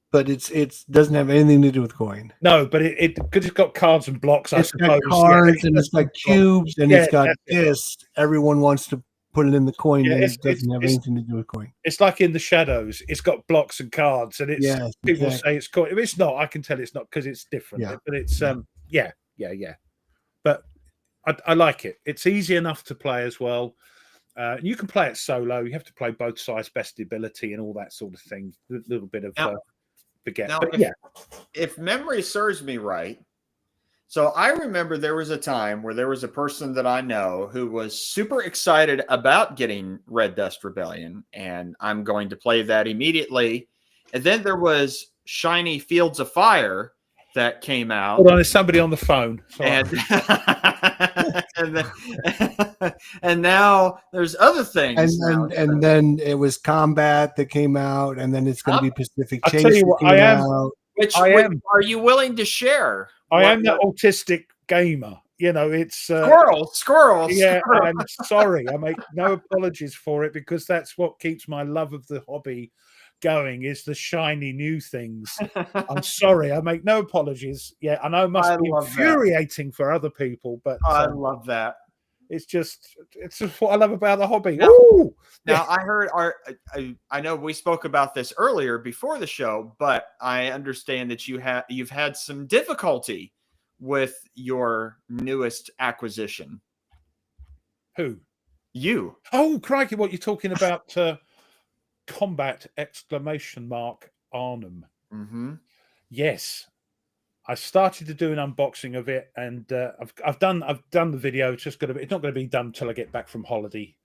But it doesn't have anything to do with coin. No, but because it's got cards and blocks. It's got cards and it's got cubes and it's got this. Everyone wants to put it in the coin, and it doesn't have anything to do with coin. It's like In the Shadows. It's got blocks and cards, and people say it's coin. If it's not, I can tell it's not because it's different. Yeah. But it's But I like it. It's easy enough to play as well. You can play it solo. You have to play both sides, best ability, and all that sort of thing. A little bit of. forget. Now, But if memory serves me right, so I remember there was a time where there was a person that I know who was super excited about getting Red Dust Rebellion, and I'm going to play that immediately. And then there was Shiny Fields of Fire that came out. Hold on, there's somebody on the phone. And and now there's other things. And then it was Combat that came out, and then it's going to be Pacific Chase. I'll tell you what, I am. Out. Which are you willing to share? I am that autistic gamer. You know, it's squirrel. Yeah, I'm sorry. I make no apologies for it, because that's what keeps my love of the hobby going, is the shiny new things. I'm sorry. I make no apologies. Yeah, I know it must be infuriating for other people, but I love that. It's just what I love about the hobby. Now I heard I know we spoke about this earlier before the show, but I understand that you've had some difficulty with your newest acquisition. Who? You. Oh, crikey, what you're talking about? Combat ! Arnhem. Mm-hmm. Yes. I started to do an unboxing of it, and I've done the video. It's not going to be done until I get back from holiday.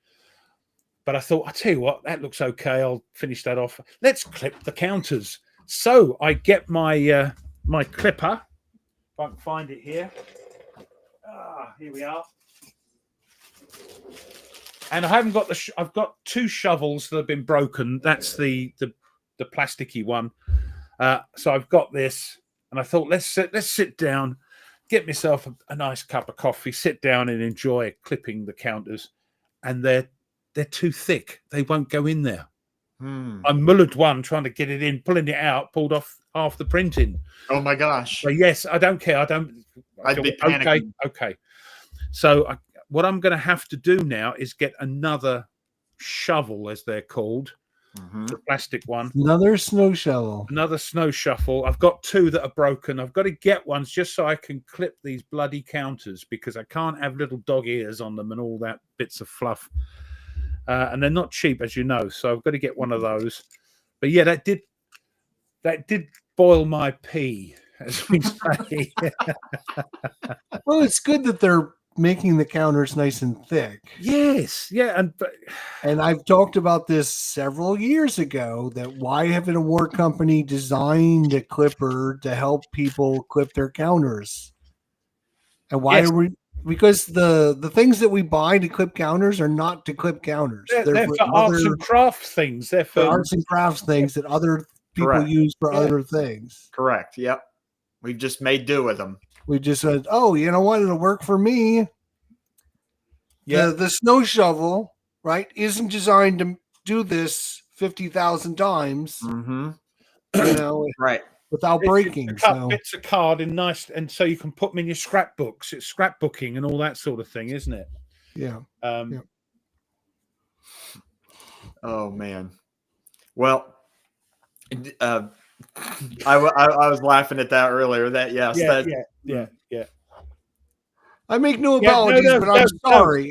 But I thought, I'll tell you what, that looks okay. I'll finish that off. Let's clip the counters. So I get my my clipper. If I can find it here. Here we are. And I haven't got I've got two shovels that have been broken. That's the plasticky one. So I've got this. And I thought, let's sit down, get myself a nice cup of coffee, sit down and enjoy clipping the counters. And they're too thick; they won't go in there. I mullered one trying to get it in, pulling it out, pulled off half the printing. Oh my gosh! But yes, I don't care. I'd be panicking. Okay. So what I'm going to have to do now is get another shovel, as they're called. The plastic one. Another snow shovel. Another snow shovel. I've got two that are broken. I've got to get ones just so I can clip these bloody counters, because I can't have little dog ears on them and all that bits of fluff. And they're not cheap, as you know. So I've got to get one of those. But yeah, that did boil my pee, as we say. Well, it's good that they're making the counters nice and thick. Yes, yeah, and I've talked about this several years ago, that why haven't a war company designed a clipper to help people clip their counters? And why are we? Because the things that we buy to clip counters are not to clip counters. They're for arts and crafts things. They're for arts and crafts things that other people use for other things. Correct. Yep. We've just made do with them. We just said, oh, you know what? It'll work for me. Yeah. The snow shovel, right, isn't designed to do this 50,000 times. Mm-hmm. You know, right. Without breaking. Bits of card in nice, and so you can put them in your scrapbooks. It's scrapbooking and all that sort of thing, isn't it? Yeah. Oh man. Well, I was laughing at that earlier. That yeah. I make no apologies, but I'm sorry.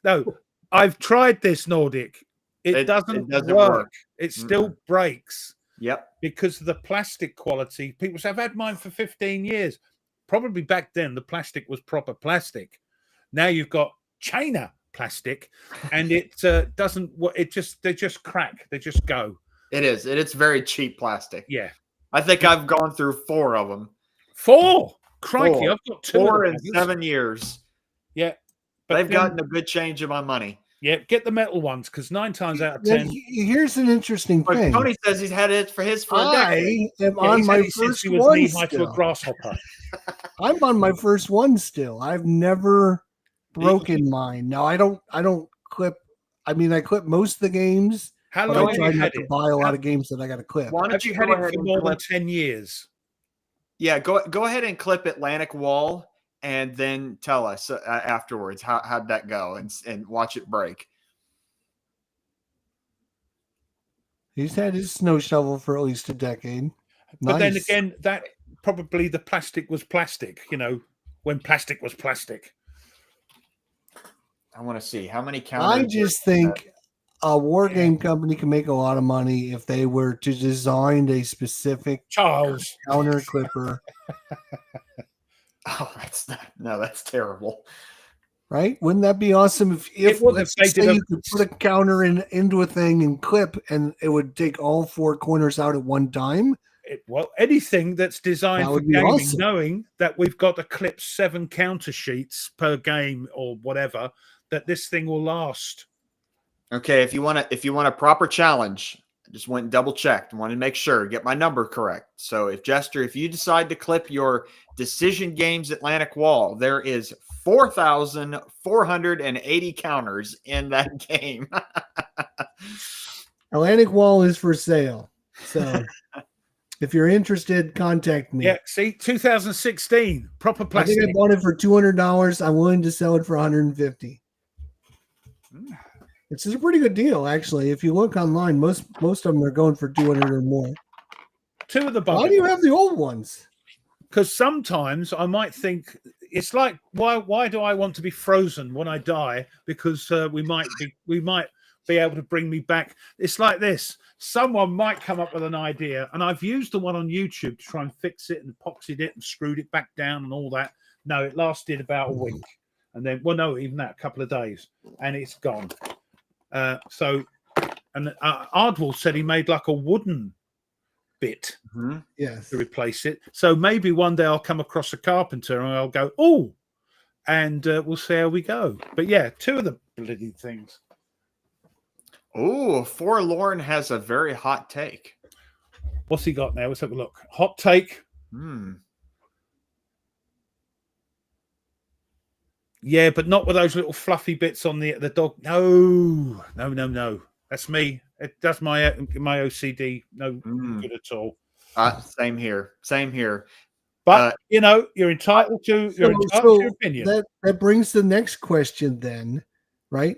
No. I've tried this Nordic. It doesn't work. It still breaks. Yep. Because of the plastic quality. People say, I've had mine for 15 years. Probably back then the plastic was proper plastic. Now you've got China plastic, and it doesn't. They just crack. They just go. It is. It's very cheap plastic. Yeah. I think I've gone through 4 of them. 4? Crikey, I've got 2. 4 in 7 years. Yeah. But they've gotten a good change of my money. Yeah, get the metal ones, because 9 times out of 10. Here's an interesting thing. Tony says he's had it for a decade. I am on my first one still. To a grasshopper. I'm on my first one still. I've never broken mine. Now I don't clip. I mean, I clip most of the games. How long I try not to buy a lot of games that I got to clip. Why don't you had it for more than 10 years? Yeah, go ahead and clip Atlantic Wall, and then tell us afterwards how'd that go, and watch it break. He's had his snow shovel for at least a decade. But then again, that probably the plastic was plastic, when plastic was plastic. I want to see how many counters. I just think a war game company can make a lot of money if they were to design a specific Charles. counter clipper. Oh, that's terrible. Right? Wouldn't that be awesome if let's say you could put a counter into a thing and clip, and it would take all 4 corners out at one time? Anything that's designed for gaming, awesome. Knowing that we've got to clip 7 counter sheets per game or whatever, that this thing will last. Okay, if you want a proper challenge, I just went and double checked. Want to make sure, get my number correct. So if you decide to clip your Decision Games Atlantic Wall, there is 4,480 counters in that game. Atlantic Wall is for sale. So if you're interested, contact me. Yeah, see, 2016, proper plastic. I think I bought it for $200. I'm willing to sell it for $150. It's a pretty good deal, actually. If you look online, most of them are going for $200 or more. 2 of the buckets. Why do you have the old ones? Because sometimes I might think it's like, why do I want to be frozen when I die? Because we might be able to bring me back. It's like this. Someone might come up with an idea, and I've used the one on YouTube to try and fix it and epoxied it and screwed it back down and all that. No, it lasted about a week, and then even that, a couple of days, and it's gone. Ardwell said he made like a wooden bit yes, to replace it. So maybe one day I'll come across a carpenter and I'll go, oh, and we'll see how we go. But yeah, 2 of the bloody things. Oh, Forlorn has a very hot take. What's he got now? Let's have a look. Hot take. Yeah, but not with those little fluffy bits on the dog. No. That's me. That's my OCD. No good at all. Same here. But you're entitled to your opinion. That brings the next question then, right?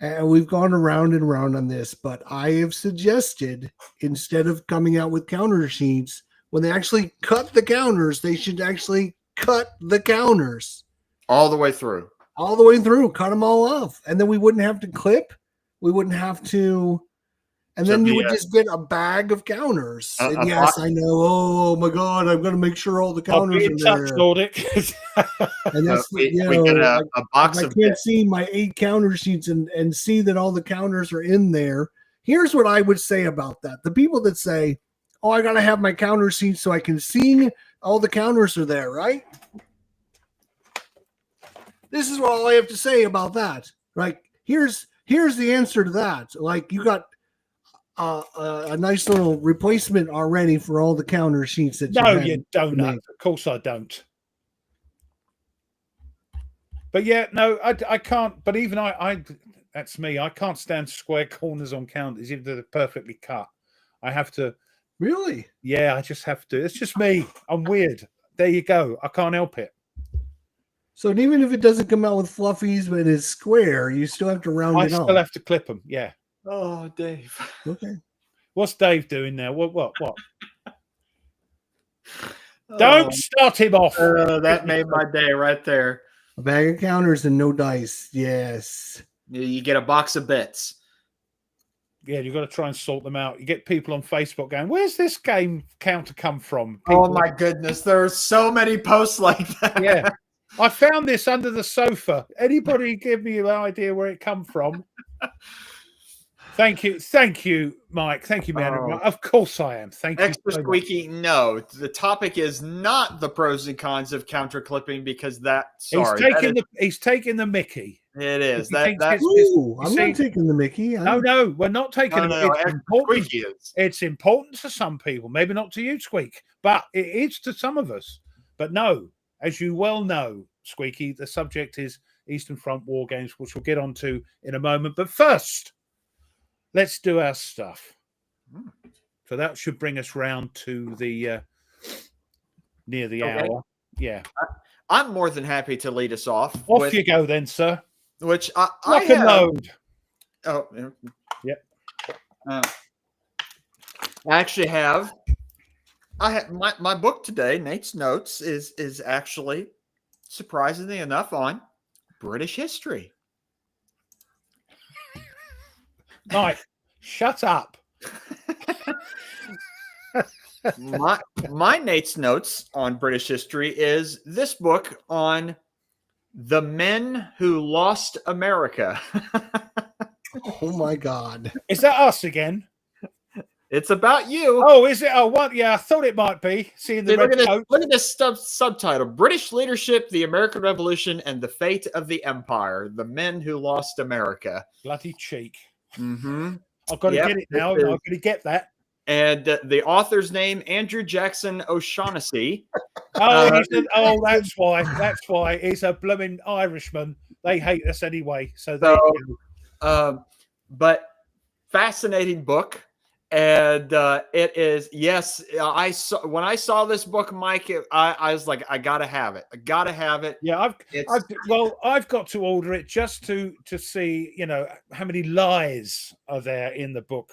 And we've gone around and around on this, but I have suggested instead of coming out with counter sheets, when they actually cut the counters, they should actually cut the counters. All the way through. Cut them all off. And then we wouldn't have to clip. We wouldn't have to. And then you would just get a bag of counters. And yes, I know. Oh my God, I'm going to make sure all the counters are there. And that's we get a box I of can't see my 8 counter sheets and see that all the counters are in there. Here's what I would say about that. The people that say, oh, I got to have my counter sheets so I can see all the counters are there, right? This is all I have to say about that. Right? Here's the answer to that. Like, you got a nice little replacement already for all the counter sheets that you don't. Of course I don't. But yeah, no, I can't. But even I that's me. I can't stand square corners on counters, even though they're perfectly cut. I have to. Really? Yeah, I just have to. It's just me. I'm weird. There you go. I can't help it. So even if it doesn't come out with fluffies, but it's square, you still have to round it off. I still have to clip them. Yeah. Oh, Dave. Okay. What's Dave doing now? What? Don't start him off. That made my day right there. A bag of counters and no dice. Yes. You get a box of bits. Yeah, you've got to try and sort them out. You get people on Facebook going, where's this game counter come from? People, oh, my goodness. There are so many posts like that. Yeah. I found this under the sofa. Anybody give me an idea where it come from? Thank you, Mike. Thank you, man. Of course I am. Thank you. Extra squeaky. No, the topic is not the pros and cons of counter clipping because he's taking the Mickey. It is. I'm not taking the Mickey. No, we're not taking the Mickey. It's important. It's important to some people, maybe not to you, Squeak, but it is to some of us. But no, as you well know, Squeaky, the subject is Eastern Front War Games, which we'll get onto in a moment. But first, let's do our stuff. So that should bring us round to the near the hour. Yeah. I'm more than happy to lead us off. Off you go then, sir. Which I have. Load. Oh, yeah. I actually have. I have my book today. Nate's notes is actually surprisingly enough on British history. Mike, shut up. My Nate's notes on British history is this book on the men who lost America. Oh my God. Is that us again? It's about you. Oh, is it? Oh, what? Yeah, I thought it might be. Seeing the See, red coat. look at this subtitle: British leadership, the American Revolution, and the fate of the empire. The men who lost America. Bloody cheek. Mm-hmm. I've got to get it now. I've got to get that. And the author's name, Andrew Jackson O'Shaughnessy. Oh, that's why. That's why. He's a blooming Irishman. They hate us anyway. So but fascinating book. And it is, yes, when I saw this book, Mike, I was like, I gotta have it. I gotta have it. Yeah, I've got to order it just to see, how many lies are there in the book,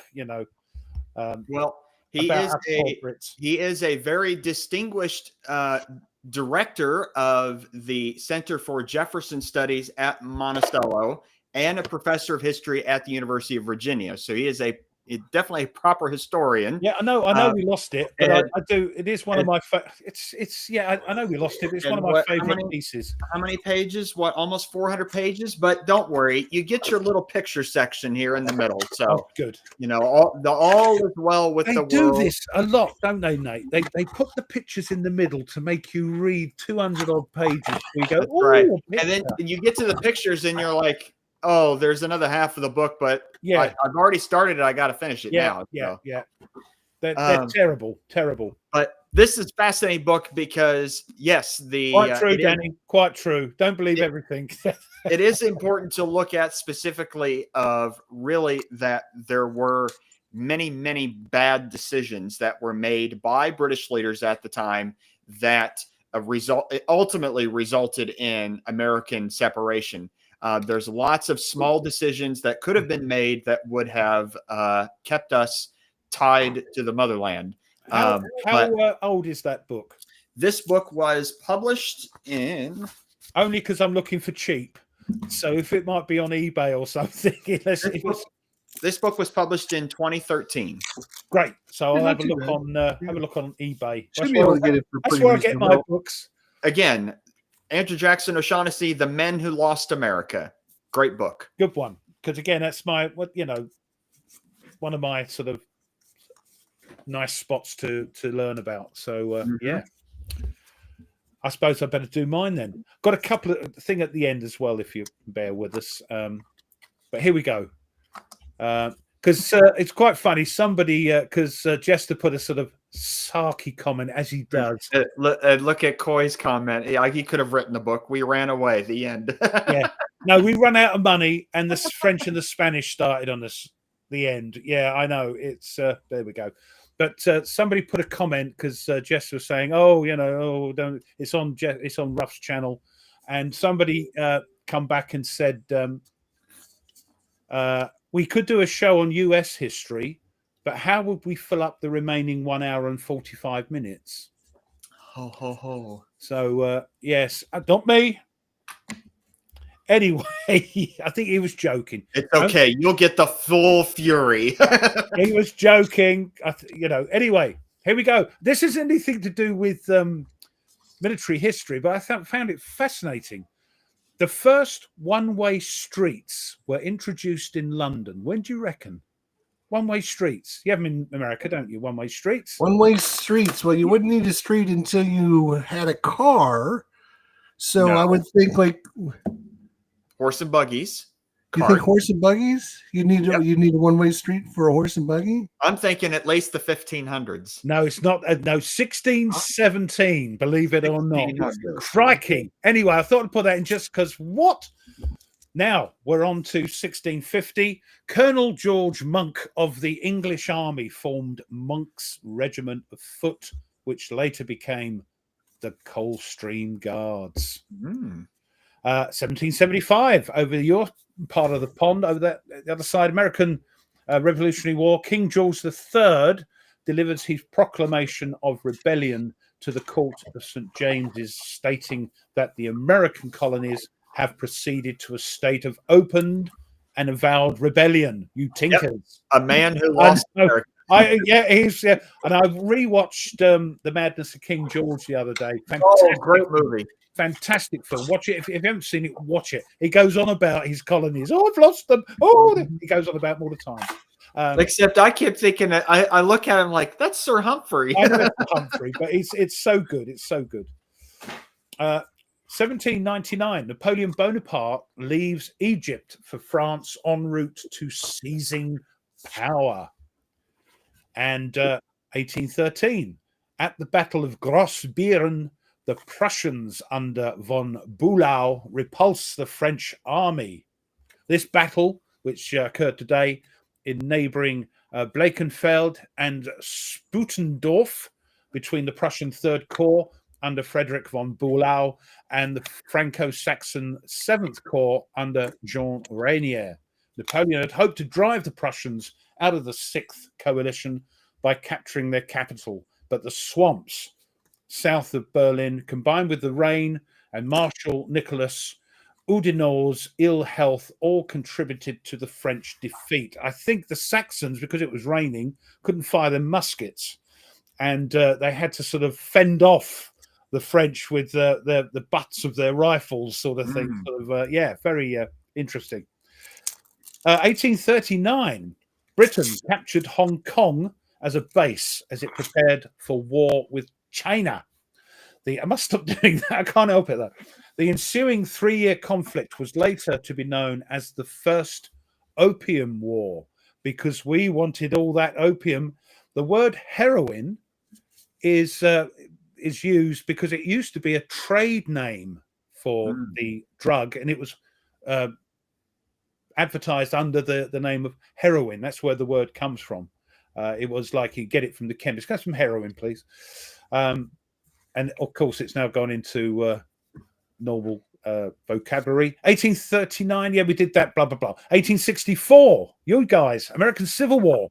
he is a very distinguished director of the Center for Jefferson Studies at Monticello and a professor of history at the University of Virginia. So he is definitely a proper historian. Yeah, I know we lost it, but I do. It is one of my. I know we lost it. But it's one of my favorite pieces. How many pages? What? Almost 400 pages. But don't worry, you get your little picture section here in the middle. So good. All is well with the world. They do this a lot, don't they, Nate? They put the pictures in the middle to make you read 200 odd pages. We go, right, and then you get to the pictures, and you're like, oh, there's another half of the book, but yeah, I've already started it. I got to finish it now. Yeah. They're terrible. But this is a fascinating book because, yes, quite true, Danny. Quite true. Don't believe everything. It is important to look at specifically of really that there were many, many bad decisions that were made by British leaders at the time that ultimately resulted in American separation. There's lots of small decisions that could have been made that would have kept us tied to the motherland. How old is that book? This book was published in... Only because I'm looking for cheap. So if it might be on eBay or something. This book was published in 2013. Great. So I'll have a look on eBay. Should be able to get it for that's where I get my books. Again, Andrew Jackson O'Shaughnessy, The Men Who Lost America. Great book. Good one. Because again, that's one of my sort of nice spots to learn about. So yeah. I suppose I better do mine then. Got a couple of thing at the end as well, if you bear with us. But here we go. Because it's quite funny. Somebody, because Jester put a sort of sarky comment, as he does. Look at Coy's comment. Yeah, he could have written the book. We ran away. The end. Yeah. No, we ran out of money, and the French and the Spanish started on us. The end. Yeah, I know. It's there we go. But somebody put a comment because Jester was saying, don't. It's on Ruff's channel, and somebody come back and said. We could do a show on US history, but how would we fill up the remaining 1 hour and 45 minutes? Ho, ho, ho. So, yes, not me. Anyway, I think he was joking. It's okay. You'll get the full fury. He was joking. Anyway, here we go. This isn't anything to do with military history, but I found it fascinating. The first one-way streets were introduced in London. When do you reckon? One-way streets. You have them in America, don't you? One-way streets. One-way streets. Well, you wouldn't need a street until you had a car. So I would think like horse and buggies. You think horse and buggies? You need a one-way street for a horse and buggy? I'm thinking at least the 1500s. No, it's not. No, 1617, believe it or not. Crikey. Anyway, I thought I'd put that in just because what? Now we're on to 1650. Colonel George Monk of the English Army formed Monk's Regiment of Foot, which later became the Coldstream Guards. 1775, over your part of the pond, over the other side, American Revolutionary War, King George III delivers his proclamation of rebellion to the court of St. James's, stating that the American colonies have proceeded to a state of open an avowed rebellion. You tinkers. A man who lost America. He's and I rewatched The Madness of King George the other day. Fantastic, great movie. Fantastic film. Watch it if you haven't seen it. Watch it. He goes on about his colonies. Oh, I've lost them. Oh, he goes on about them all the time. Except I kept thinking that I look at him like that's Sir Humphrey. I know it's Humphrey, but it's so good. It's so good. 1799, Napoleon Bonaparte leaves Egypt for France en route to seizing power. And 1813, at the Battle of Grossbeeren, the Prussians under von Bulow repulse the French army. This battle, which occurred today in neighboring Blankenfeld and Sputendorf, between the Prussian Third Corps under Frederick von Bulow and the Franco-Saxon Seventh Corps under Jean Reynier. Napoleon had hoped to drive the Prussians out of the Sixth Coalition by capturing their capital, but the swamps south of Berlin, combined with the rain and Marshal Nicholas Oudinot's ill health, all contributed to the French defeat. I think the Saxons, because it was raining, couldn't fire their muskets, and they had to sort of fend off the French with the butts of their rifles, sort of thing. Very interesting. 1839, Britain captured Hong Kong as a base as it prepared for war with China. I must stop doing that. I can't help it, though. The ensuing 3-year conflict was later to be known as the First Opium War because we wanted all that opium. The word heroin is used because it used to be a trade name for the drug, and it was advertised under the name of heroin. That's where the word comes from. It was like you get it from the chemist. Get some heroin, please. And of course, it's now gone into normal vocabulary. 1839, we did that, blah, blah, blah. 1864, you guys, American Civil War.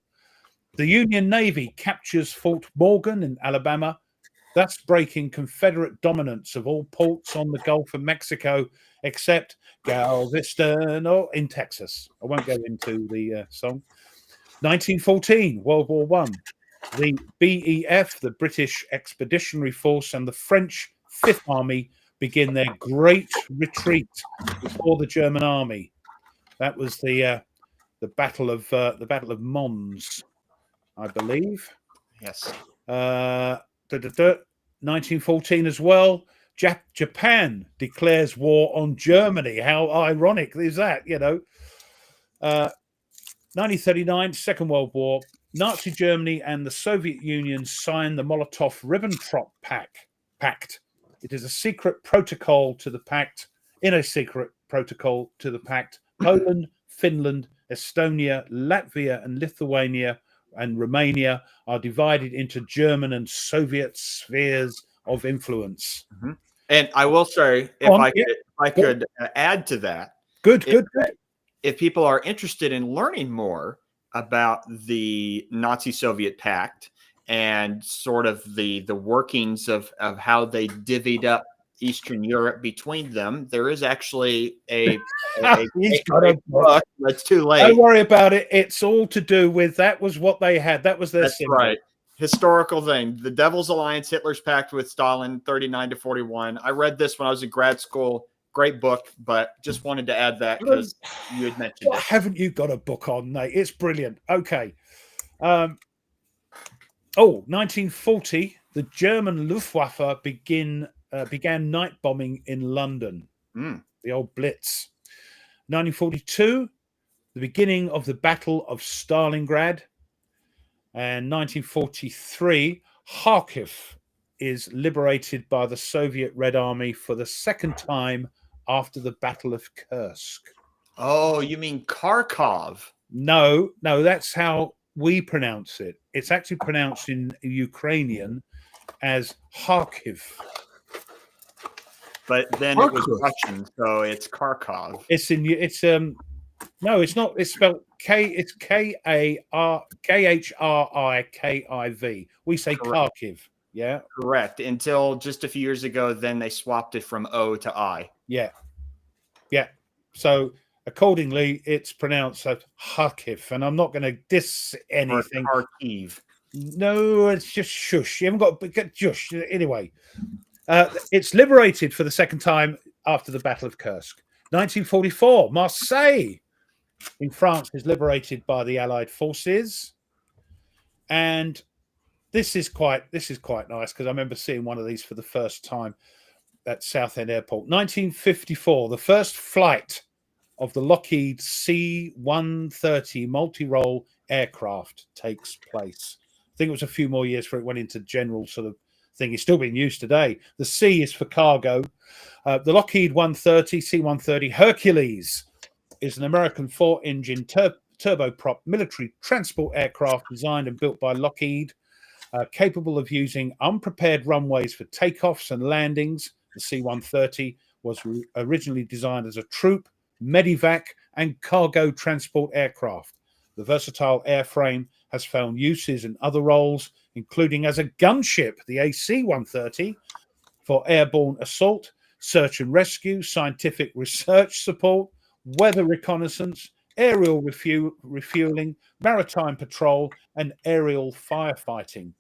The Union Navy captures Fort Morgan in Alabama, thus breaking Confederate dominance of all ports on the Gulf of Mexico, except Galveston or in Texas. I won't go into the song. 1914, World War One. The BEF, the British Expeditionary Force, and the French Fifth Army begin their great retreat before the German army. That was the battle of Mons, I believe. Yes. 1914 as well. Japan declares war on Germany. How ironic is that? 1939, Second World War. Nazi Germany and the Soviet Union signed the Molotov-Ribbentrop Pact. It is a secret protocol to the pact. In a secret protocol to the pact, Poland, Finland, Estonia, Latvia, and Lithuania and Romania are divided into German and Soviet spheres of influence. Mm-hmm. And I will say, if I could add to that, good. If people are interested in learning more about the Nazi-Soviet pact and sort of the workings of how they divvied up Eastern Europe between them, there is actually a book. That's too late. Don't worry about it. It's all to do with that was what they had. That was their symbol. Right. Historical thing. The Devil's Alliance, Hitler's Pact with Stalin, 39 to 41. I read this when I was in grad school. Great book, but just wanted to add that because you had mentioned it. Haven't you got a book on, Nate? It's brilliant. Okay. 1940, the German Luftwaffe began night bombing in London. The old Blitz. 1942, the beginning of the Battle of Stalingrad. And 1943, Kharkiv is liberated by the Soviet Red Army for the second time after the Battle of Kursk. Oh, you mean Kharkov? No, that's how we pronounce it. It's actually pronounced in Ukrainian as Kharkiv. But then it was Russian, so it's Kharkov. It's no, it's not. It's spelled Kharkiv. We say Kharkiv. Yeah, correct. Until just a few years ago, then they swapped it from O to I. Yeah. So Accordingly, it's pronounced as Kharkiv, and I'm not going to diss anything. Kharkiv. No, it's just shush. You haven't got to get shush. Anyway, it's liberated for the second time after the Battle of Kursk. 1944, Marseille in France is liberated by the Allied forces, and this is quite nice because I remember seeing one of these for the first time at Southend Airport. 1954, the first flight of the Lockheed C-130 multi-role aircraft takes place. I think it was a few more years before it went into general sort of thing. It's still being used today. The C is for cargo. The Lockheed C-130 Hercules is an American 4-engine turboprop military transport aircraft designed and built by Lockheed, capable of using unprepared runways for takeoffs and landings. The C-130 was originally designed as a troop, medivac, and cargo transport aircraft. The versatile airframe has found uses in other roles, including as a gunship, the AC-130, for airborne assault, search and rescue, scientific research support, weather reconnaissance, aerial refueling, maritime patrol, and aerial firefighting.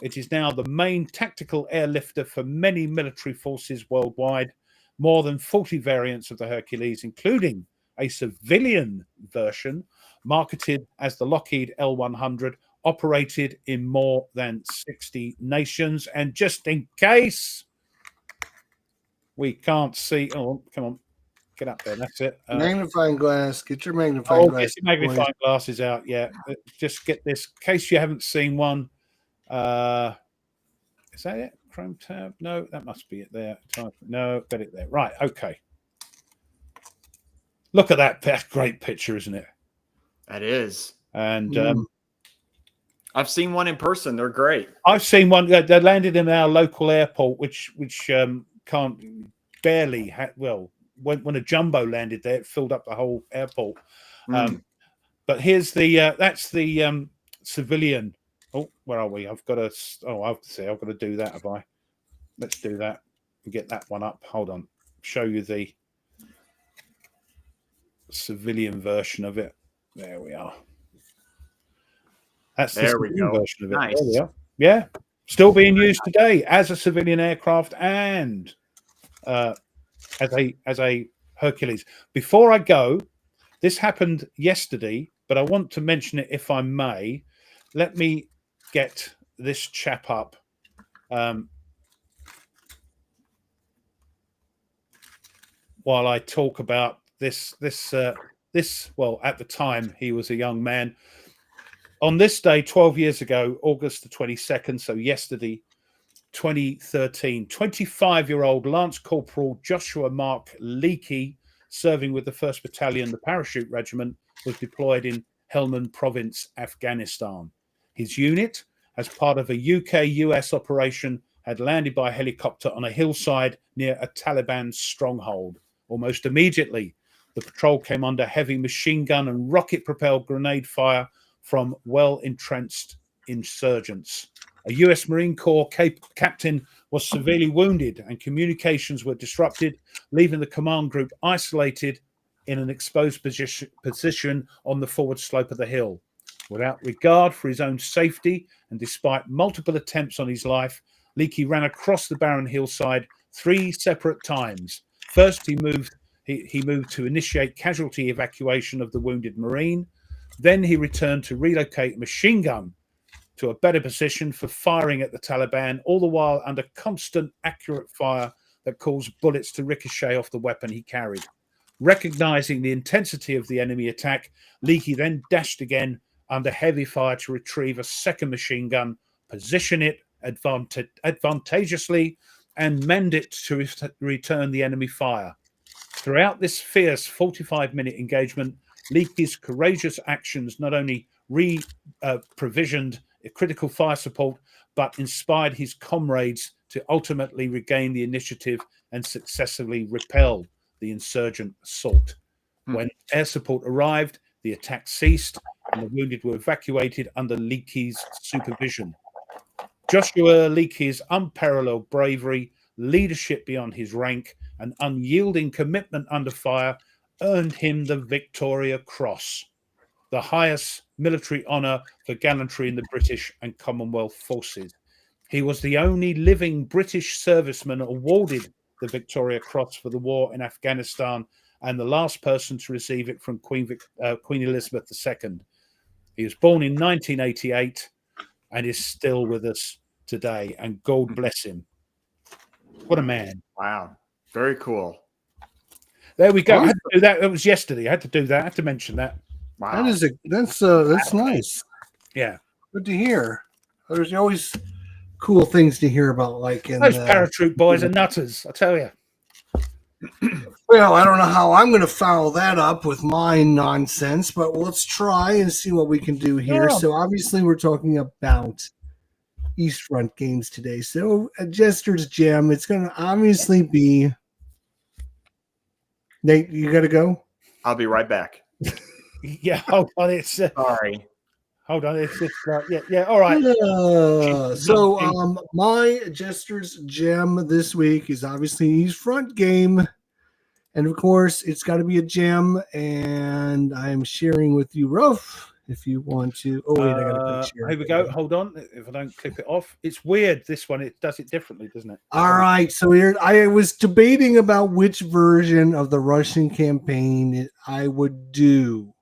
It is now the main tactical airlifter for many military forces worldwide. More than 40 variants of the Hercules, including a civilian version marketed as the Lockheed L-100, operated in more than 60 nations. And just in case we can't see, oh, come on, get up there. That's it. Magnifying glass. Get your magnifying glass. Get your magnifying glasses out. Yeah, just get this. In case you haven't seen one. Is that it? Chrome tab? No, that must be it there. No, got it there. Right. Okay. Look at that. That's a great picture, isn't it? That is. And I've seen one in person. They're great. I've seen one. They landed in our local airport, which can't barely. Well, when a jumbo landed there, it filled up the whole airport. But here's the. That's the civilian. Oh, where are we? I've got to. Oh, I've got to do that. Have I? Let's do that and get that one up. Hold on. Show you the civilian version of it. There we are. That's the civilian version of it. Nice. There we are. Yeah, still being used today as a civilian aircraft and as a Hercules. Before I go, this happened yesterday, but I want to mention it if I may. Let me get this chap up. While I talk about this, well, at the time he was a young man. On this day, 12 years ago, August the 22nd, so yesterday, 2013, 25-year-old Lance Corporal Joshua Mark Leakey, serving with the 1st Battalion, the Parachute Regiment, was deployed in Helmand Province, Afghanistan. His unit, as part of a UK-US operation, had landed by helicopter on a hillside near a Taliban stronghold. Almost immediately, the patrol came under heavy machine gun and rocket-propelled grenade fire from well-entrenched insurgents. A US Marine Corps captain was severely wounded and communications were disrupted, leaving the command group isolated in an exposed position on the forward slope of the hill. Without regard for his own safety and despite multiple attempts on his life, Leakey ran across the barren hillside 3 separate times. First, he moved to initiate casualty evacuation of the wounded Marine. Then he returned to relocate a machine gun to a better position for firing at the Taliban, all the while under constant, accurate fire that caused bullets to ricochet off the weapon he carried. Recognizing the intensity of the enemy attack, Leakey then dashed again under heavy fire to retrieve a second machine gun, position it advantageously, and mend it to return the enemy fire. Throughout this fierce 45-minute engagement, Leakey's courageous actions not only provisioned critical fire support, but inspired his comrades to ultimately regain the initiative and successfully repel the insurgent assault. When air support arrived, the attack ceased and the wounded were evacuated under Leakey's supervision. Joshua Leakey's unparalleled bravery, leadership beyond his rank, and unyielding commitment under fire earned him the Victoria Cross, the highest military honour for gallantry in the British and Commonwealth forces. He was the only living British serviceman awarded the Victoria Cross for the war in Afghanistan and the last person to receive it from Queen Elizabeth II. He was born in 1988 and is still with us today, and God bless him. What a man. Wow. Very cool. There we go. I had to do that. It was yesterday. I had to do that. I had to mention that. Wow. That's nice. Yeah. Good to hear. There's always cool things to hear about, like in Those paratroop boys are nutters, I tell you. Well, I don't know how I'm going to follow that up with my nonsense, but let's try and see what we can do here. Yeah. So obviously we're talking about East Front games today. So a Jester's Gem, it's going to obviously be... Nate, you got to go? I'll be right back. Yeah, hold on. It's Sorry. hold on. It's just yeah. All right. So my Jester's Gem this week is obviously East Front game. And of course, it's got to be a gem. And I'm sharing with you, Ruff, if you want to. Oh, wait, I got to click share. Here we go. Hold on. If I don't clip it off, it's weird. This one, it does it differently, doesn't it? All right. So here, I was debating about which version of the Russian campaign I would do.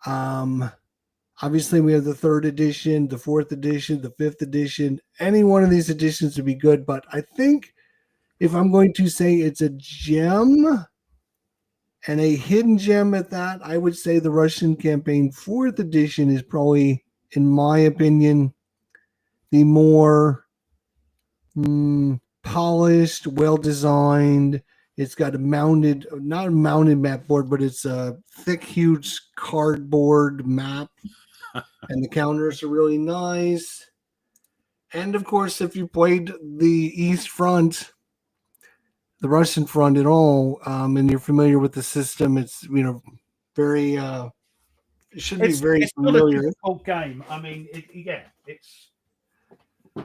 Obviously, we have the 3rd edition, the 4th edition, the 5th edition. Any one of these editions would be good. But I think if I'm going to say it's a gem and a hidden gem at that, I would say the Russian campaign 4th edition is probably, in my opinion, the more polished, well-designed. It's got a not a mounted map board, but it's a thick, huge cardboard map. And the counters are really nice. And of course, if you played the East Front, the Russian front at all, and you're familiar with the system, it's very it should be very familiar. Not a difficult game. I mean, it's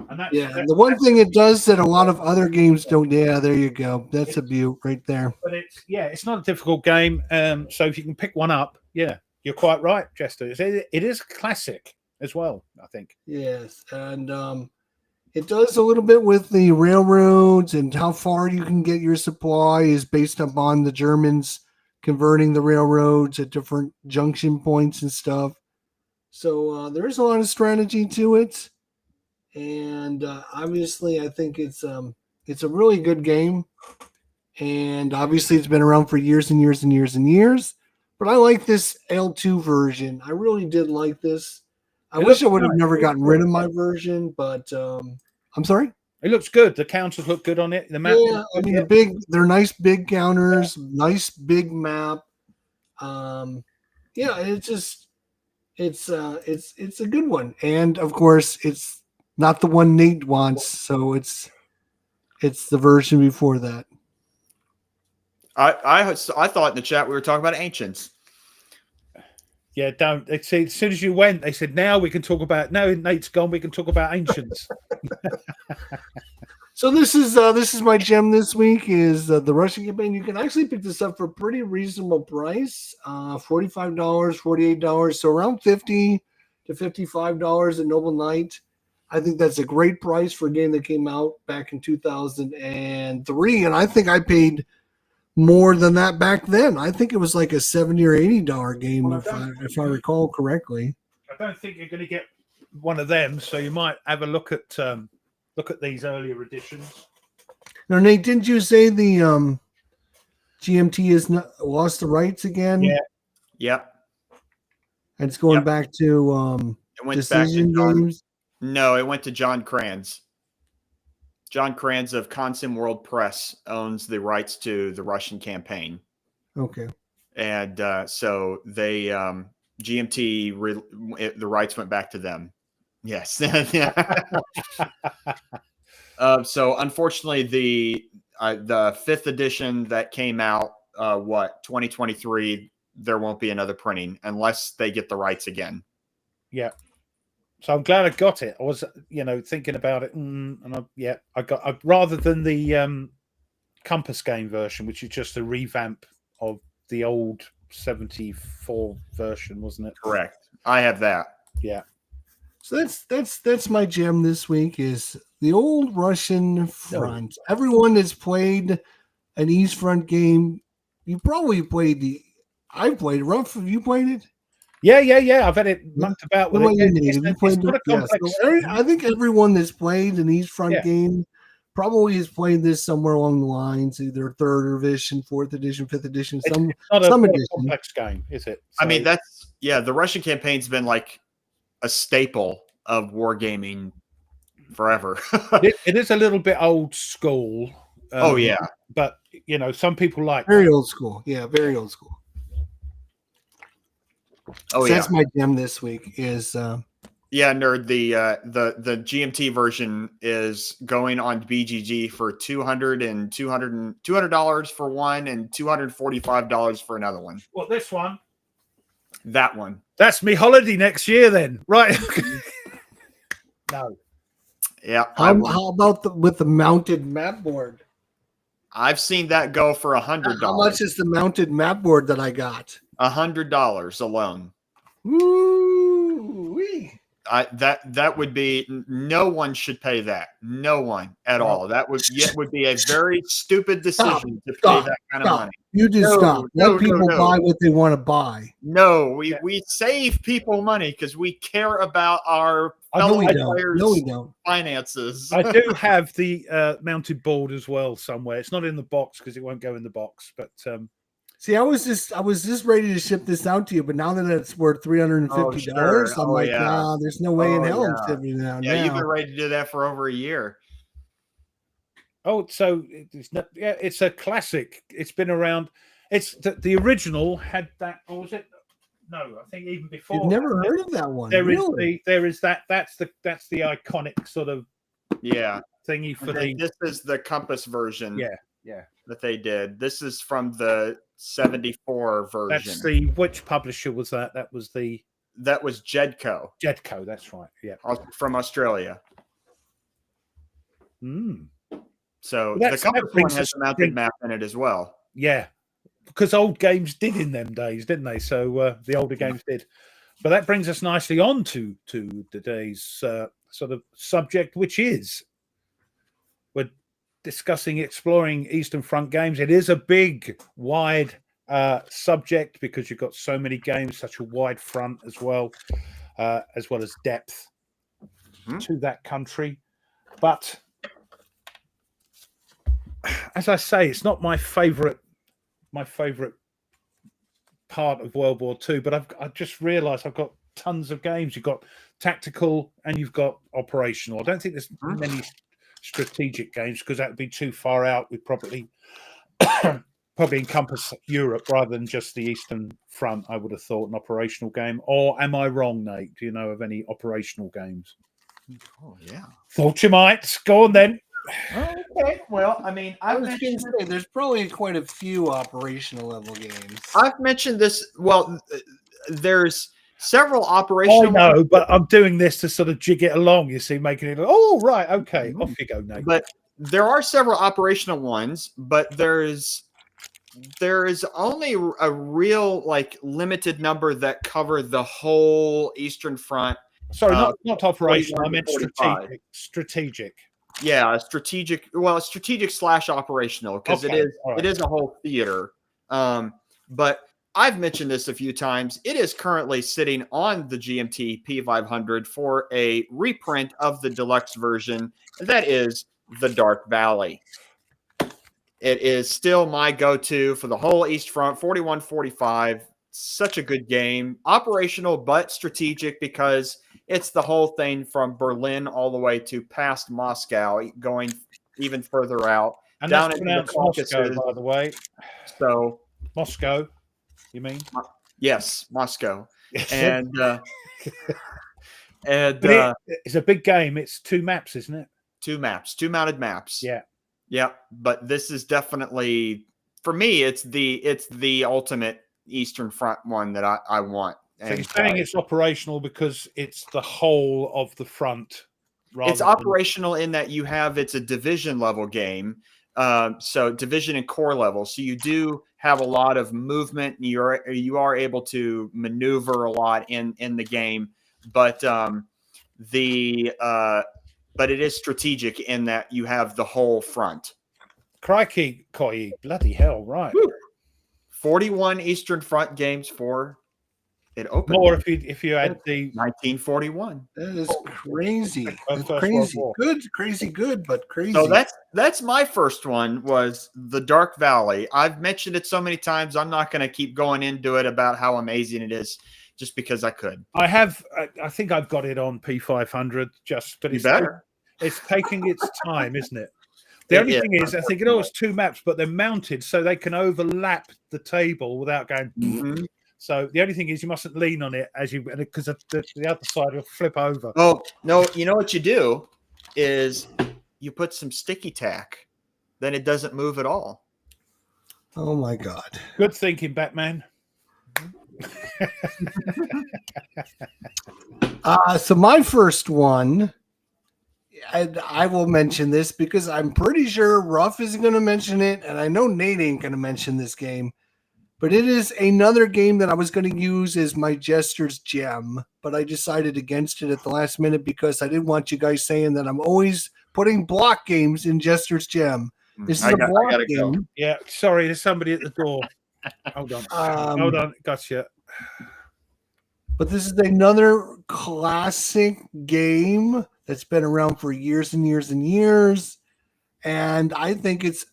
and that's, and the one thing it does that a lot of other games don't. Yeah, there you go. That's a beaut right there. But it's not a difficult game. So if you can pick one up, you're quite right, Jester. It is classic as well, I think. Yes, and it does a little bit with the railroads and how far you can get your supply is based upon the Germans converting the railroads at different junction points and stuff. So there's a lot of strategy to it. And obviously, I think it's a really good game. And obviously, it's been around for years and years and years and years. But I like this L2 version. I really did like this. I wish I would have never gotten rid of my version, but I'm sorry? It looks good. The counters look good on it. The map. Yeah, I mean they're nice big counters, nice big map. It's a good one. And of course it's not the one Nate wants, so it's the version before that. I thought in the chat we were talking about Ancients. Yeah, don't. They say as soon as you went, they said, now we can talk about. Now Nate's gone, we can talk about Ancients. So this is my gem this week is the Russian campaign. You can actually pick this up for a pretty reasonable price, $45, $48, so around $50 to $55 at Noble Knight. I think that's a great price for a game that came out back in 2003, and I think I paid more than that back then. I think it was like a $70 or $80 game, if I recall correctly. I don't think you're going to get one of them, so you might have a look at these earlier editions. Now, Nate, didn't you say the GMT has lost the rights again? Yeah. Yep. And it's going back to it went Decision back to Games? No, it went to John Kranz. John Kranz of Consim World Press owns the rights to the Russian campaign. Okay. And so they GMT the rights went back to them. Yes. So unfortunately, the 5th edition that came out 2023, there won't be another printing unless they get the rights again. Yeah. So I'm glad I got it. I was, thinking about it, and I rather than the Compass game version, which is just a revamp of the old 74 version, wasn't it? Correct. I have that. Yeah. So that's my gem this week is the old Russian front. Everyone that's played an East Front game, you probably played I played rough. Have you played it? Yeah. I've had it mucked about with it. I think everyone that's played an East Front game probably has played this somewhere along the lines, either 3rd edition, 4th edition, 5th edition, some edition. Complex game, is it? So, I mean, the Russian campaign's been like a staple of wargaming forever. It is a little bit old school. But some people like very old school. Yeah, very old school. So that's my gem this week is nerd. The GMT version is going on BGG for $200 for one and $245 for another one. What, this one? That one. That's me holiday next year then, right? No. Yeah. How about with the mounted map board? I've seen that go for $100. How much is the mounted map board that I got? $100 alone. Woo-wee. That would be, no one should pay that. No one at all. That would be a very stupid decision to pay that kind of money. You just stop. Let people buy what they want to buy. No, we save people money because we care about our fellow players' finances. I do have the mounted board as well somewhere. It's not in the box because it won't go in the box. But see, I was just ready to ship this out to you, but now that it's worth $350, I'm there's no way in hell I'm shipping it out. Yeah, you've been ready to do that for over a year. Oh, so it's a classic. It's been around. It's the original had that, or was it? No, I think even before. I've never heard of that one. There is that. That's the iconic sort of thingy for the. This is the Compass version. Yeah. That they did. This is from the 74 version. That's which publisher was that? That was Jedco. Jedco, that's right. Yeah. From Australia. So well, the Compass one has a mounted map in it as well. Yeah. Because old games did in them days, didn't they? So the older games did. But that brings us nicely on to today's sort of subject, which is we're discussing exploring Eastern Front games. It is a big, wide subject because you've got so many games, such a wide front as well as depth to that country. But as I say, it's not my favorite part of World War II, but I've just realized I've got tons of games. You've got tactical and you've got operational. I don't think there's many strategic games because that would be too far out. We'd probably encompass Europe rather than just the Eastern Front. I would have thought an operational game. Or am I wrong, Nate? Do you know of any operational games? Oh yeah, thought you might. Go on then. Okay. Well, I mean, I was going to say there's probably quite a few operational level games. I've mentioned this. Well, there's several operational. I know, but I'm doing this to sort of jig it along. You see, making it. Oh, right, okay, off you go, Nate. But there are several operational ones, but there is only a real limited number that cover the whole Eastern Front. Sorry, not operational. I meant strategic. Yeah, strategic. Well, strategic / operational because it is a whole theater. But I've mentioned this a few times. It is currently sitting on the GMT P500 for a reprint of the deluxe version. That is the Dark Valley. It is still my go-to for the whole East Front, 41-45. Such a good game. Operational, but strategic because it's the whole thing from Berlin all the way to past Moscow, going even further out. And down that's into the Caucasus, Moscow, by the way. So Moscow, you mean? Yes, Moscow. And it's a big game. It's 2 maps, isn't it? 2 maps, 2 mounted maps. Yeah. Yep. But this is definitely, for me, it's the ultimate Eastern Front one that I want. So you're saying it's operational because it's the whole of the front. It's operational in that it's a division level game. So division and core level. So you do have a lot of movement. You are able to maneuver a lot in the game, but but it is strategic in that you have the whole front. Crikey, Coy, bloody hell, right. Woo. 41 Eastern Front games for it opened. More if you had the 1941. That is crazy. First That's World crazy. War. Good, crazy, good, but crazy. So that's my first one, was the Dark Valley. I've mentioned it so many times, I'm not going to keep going into it about how amazing it is, just because I could. I think I've got it on P500, but it's taking its time, isn't it? The only thing is, I think it's 2 maps, but they're mounted so they can overlap the table without going. Mm-hmm. So the only thing is, you mustn't lean on it because the other side will flip over. Oh no! You know what you do is you put some sticky tack, then it doesn't move at all. Oh my God! Good thinking, Batman. So my first one, I will mention this because I'm pretty sure Ruff is going to mention it, and I know Nate ain't going to mention this game. But it is another game that I was going to use as my Jester's gem, but I decided against it at the last minute because I didn't want you guys saying that I'm always putting block games in Jester's gem. This is a block game. Go. Yeah, sorry, there's somebody at the door. Hold on. Hold on. Gotcha. But this is another classic game that's been around for years and years and years. And I think if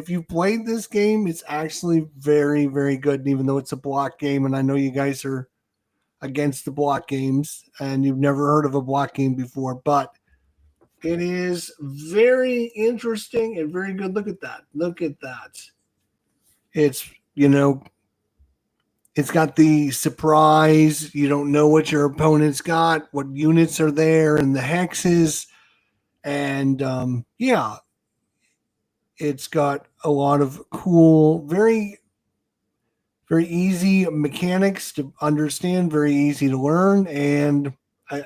you've played this game, it's actually very, very good. And even though it's a block game, and I know you guys are against the block games and you've never heard of a block game before, but it is very interesting and very good. Look at that. Look at that. It's, it's got the surprise. You don't know what your opponent's got, what units are there, and the hexes. And it's got a lot of cool, very, very easy mechanics to understand, very easy to learn, and I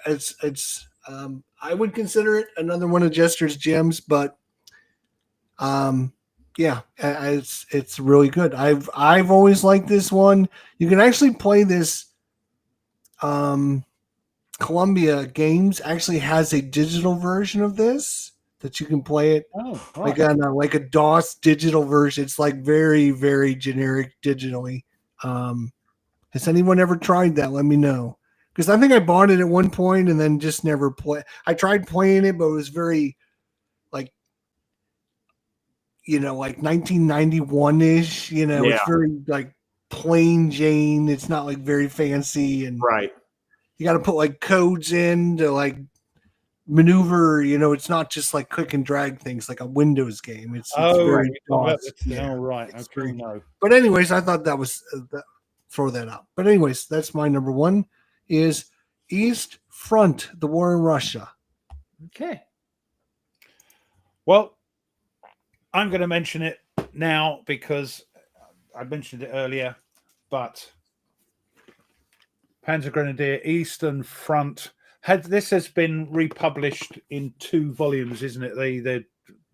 would consider it another one of Jester's gems. But it's really good. I've always liked this one. You can actually play this. Columbia Games actually has a digital version of this that you can play it like a DOS digital version. It's like very, very generic digitally. Has anyone ever tried that? Let me know. Because I think I bought it at one point and then just never play. I tried playing it, but it was very like 1991-ish, It's very like plain Jane. It's not like very fancy, and right. You got to put like codes in to like maneuver. It's not just like click and drag things like a Windows game. It's very right. Okay, no. But anyways, I thought that was throw that out. But anyways, that's my number one is East Front, the war in Russia. Okay. Well, I'm going to mention it now because I mentioned it earlier, but Panzer Grenadier Eastern Front has been republished in 2 volumes, isn't it? The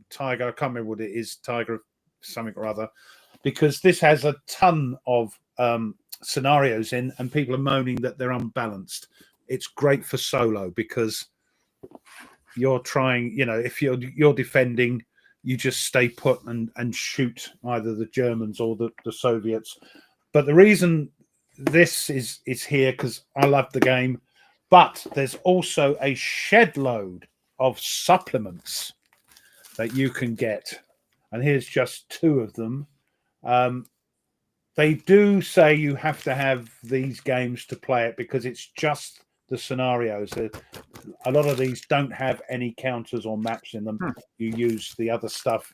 Tiger, I can't remember what it is, Tiger something or other, because this has a ton of scenarios in, and people are moaning that they're unbalanced. It's great for solo because you're trying, if you're defending, you just stay put and shoot either the Germans or the Soviets. But the reason this is here because I love the game, but there's also a shed load of supplements that you can get, and here's just 2 of them. They do say you have to have these games to play it because it's just the scenarios. A lot of these don't have any counters or maps in them. You use the other stuff.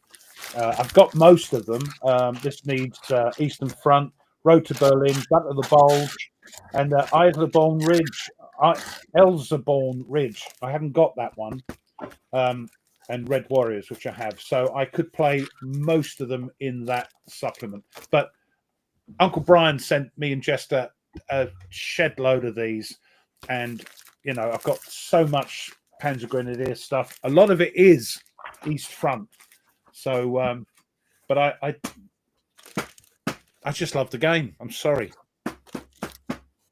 I've got most of them. This needs Eastern Front, Road to Berlin, Battle of the Bulge, and Elserborn Ridge. I haven't got that one. And Red Warriors, which I have. So I could play most of them in that supplement. But Uncle Brian sent me and Jester a shed load of these. And, I've got so much Panzer Grenadier stuff. A lot of it is East Front. So, but I just love the game. I'm sorry.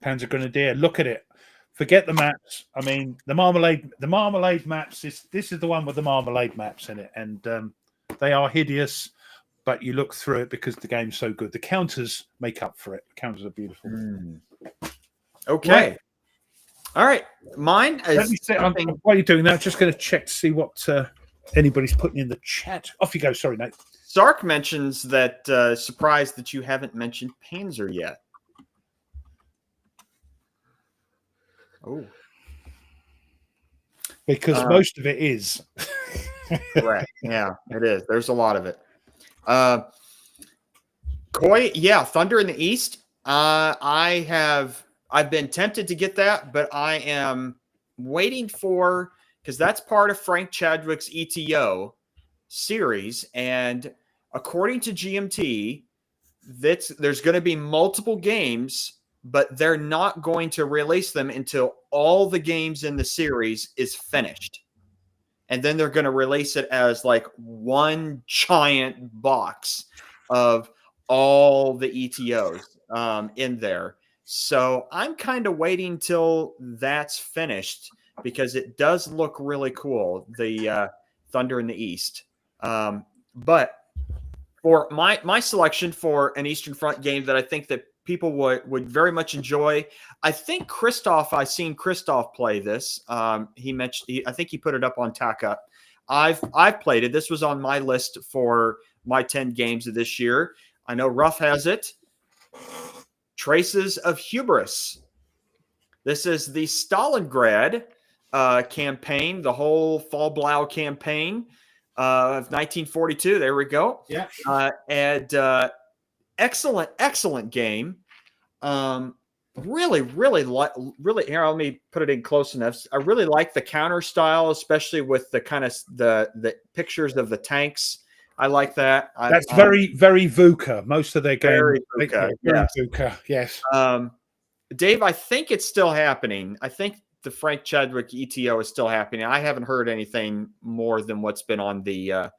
Panzer Grenadier. Look at it. Forget the maps. I mean, the marmalade maps. This is the one with the marmalade maps in it, and they are hideous. But you look through it because the game's so good. The counters make up for it. The counters are beautiful. Okay. Right. All right. Mine is. Let me say, while you're doing that, I'm just going to check to see what anybody's putting in the chat. Off you go. Sorry, Nate. Sark mentions that surprised that you haven't mentioned Panzer yet. Oh. Because most of it is. Correct. Yeah, it is. There's a lot of it. Koi, yeah, Thunder in the East. I've been tempted to get that, but I am waiting for, because that's part of Frank Chadwick's ETO series, and according to GMT, there's going to be multiple games, but they're not going to release them until all the games in the series is finished. And then they're going to release it as like one giant box of all the ETOs in there. So I'm kind of waiting till that's finished because it does look really cool, the Thunder in the East. But for my selection for an Eastern Front game that I think that people would very much enjoy, I think I've seen Christoph play this. He mentioned, I think he put it up on TACA. I've played it. This was on my list for my 10 games of this year. I know Ruff has it. Traces of Hubris. This is the Stalingrad campaign, the whole Palmdale campaign of 1942. There we go. Yeah. And excellent game. Really, here, let me put it in close enough. I really like the counter style, especially with the kind of the pictures of the tanks. I like that. That's very, very VUCA. Most of their games. Very VUCA, yes. VUCA, yes. Dave, I think it's still happening. I think the Frank Chadwick ETO is still happening. I haven't heard anything more than what's been on the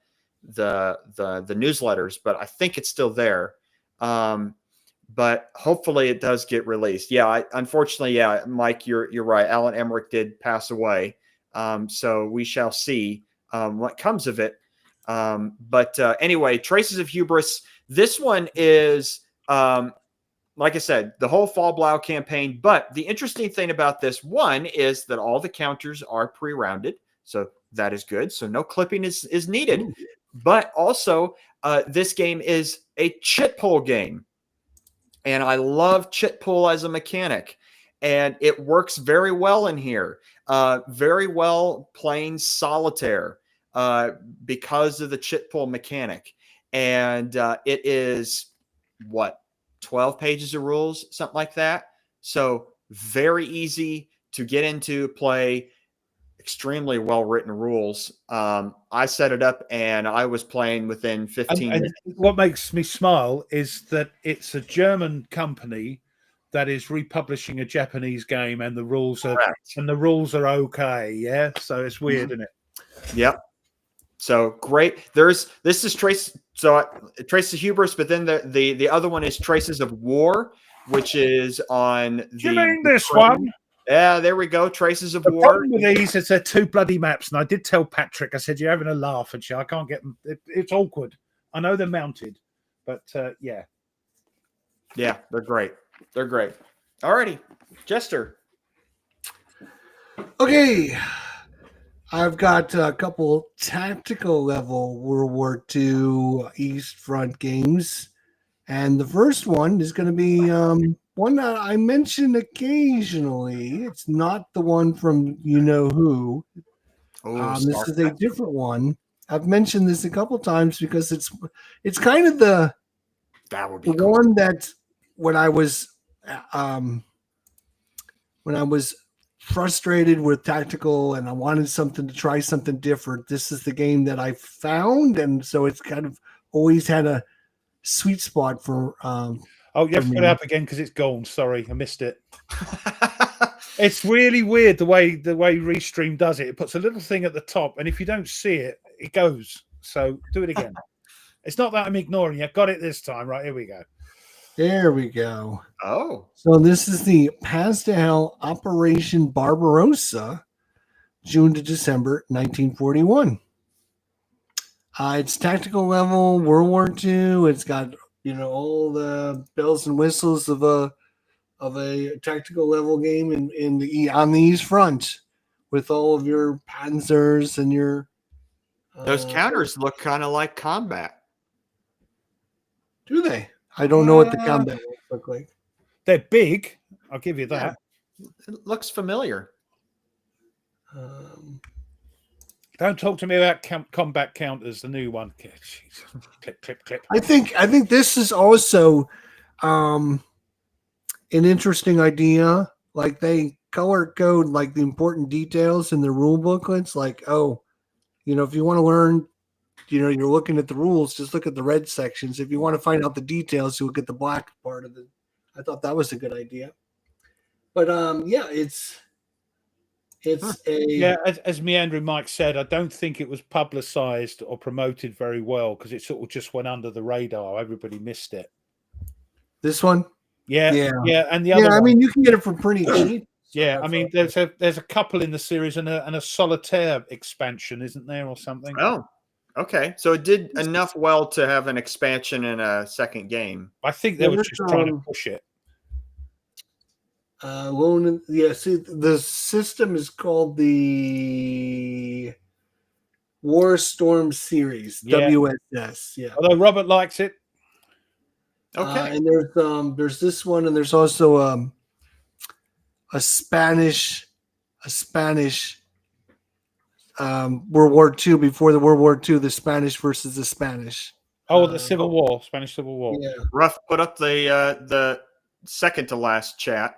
newsletters, but I think it's still there. But hopefully it does get released. Yeah, unfortunately, Mike, you're right. Alan Emmerich did pass away. So we shall see what comes of it. But anyway, Traces of Hubris. This one is, like I said, the whole Palmdale campaign. But the interesting thing about this one is that all the counters are pre-rounded. So that is good. So no clipping is needed. Ooh. But also, this game is a chit pull game. And I love chit pull as a mechanic. And it works very well in here. Very well playing solitaire because of the chit pull mechanic. And it is, 12 pages of rules, something like that. So very easy to get into, play. Extremely well-written rules. I set it up and I was playing within 15 minutes. What makes me smile is that it's a German company that is republishing a Japanese game, and the rules are okay. Yeah, so it's weird, isn't it? Yep. So great. This is Traces of Hubris, but then the other one is Traces of War, which is on the. You mean this one? Yeah, there we go. Traces of the War. Problem with these is they're two bloody maps, and I did tell Patrick. I said, "You're having a laugh," and I can't get them. It's awkward. I know they're mounted, but yeah, they're great. They're great. Alrighty, Jester. Okay, I've got a couple tactical level World War II East Front games, and the first one is going to be one that I mention occasionally. It's not the one from you know who. This is a different one. I've mentioned this a couple times because it's kind of the cool. One that when I was frustrated with tactical and I wanted to try something different, this is the game that I found, and so it's kind of always had a sweet spot for. Oh, you have to put it up again because it's gone. Sorry, I missed it. It's really weird the way Restream does it. It puts a little thing at the top, and if you don't see it, it goes. So do it again. It's not that I'm ignoring you. Got it this time. Right, here we go. There we go. Oh, So this is the Palmdale Operation Barbarossa, June to December 1941. It's tactical level, World War II. It's got all the bells and whistles of a tactical level game on the East Front, with all of your panzers and your. those counters look kind of like combat. Do they? I don't know what the combat ones look like. They're big. I'll give you that. Yeah. It looks familiar. Don't talk to me about combat counters. The new one. Jesus. Clip, clip, clip. I think this is also an interesting idea. Like they color code like the important details in the rule booklets. Like, if you want to learn, you're looking at the rules, just look at the red sections. If you want to find out the details, you look at the black part of it. I thought that was a good idea. But as Meandering Mike said, I don't think it was publicized or promoted very well because it sort of just went under the radar. Everybody missed it. This one? Yeah. And the other one, I mean, you can get it for pretty cheap. Yeah, I mean, there's a couple in the series and a solitaire expansion, isn't there, or something? Oh, okay. So it did enough well to have an expansion and a second game. I think they were just trying to push it. See, the system is called the War Storm series, WSS. Yeah. Although Robert likes it. Okay. And there's this one, and there's also a Spanish World War II, before the World War II, the Spanish versus the Spanish. Oh, the Civil War, Spanish Civil War. Yeah. Ruff put up the second to last chat.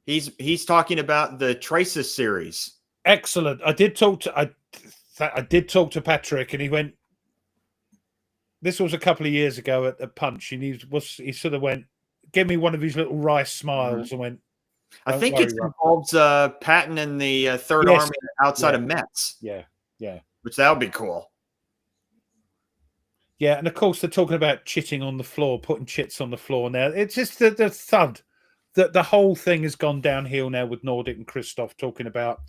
He's talking about the Traces series. Excellent. I did talk to Patrick, and he went. This was a couple of years ago at the Punch, and he sort of went, "Give me one of his little rice smiles," and went. I think it involves Patton and the Third Army outside of Metz. Yeah. Which that would be cool. Yeah, and of course they're talking about chitting on the floor, putting chits on the floor now. It's just the thud. The whole thing has gone downhill now with Nordic and Christoph talking about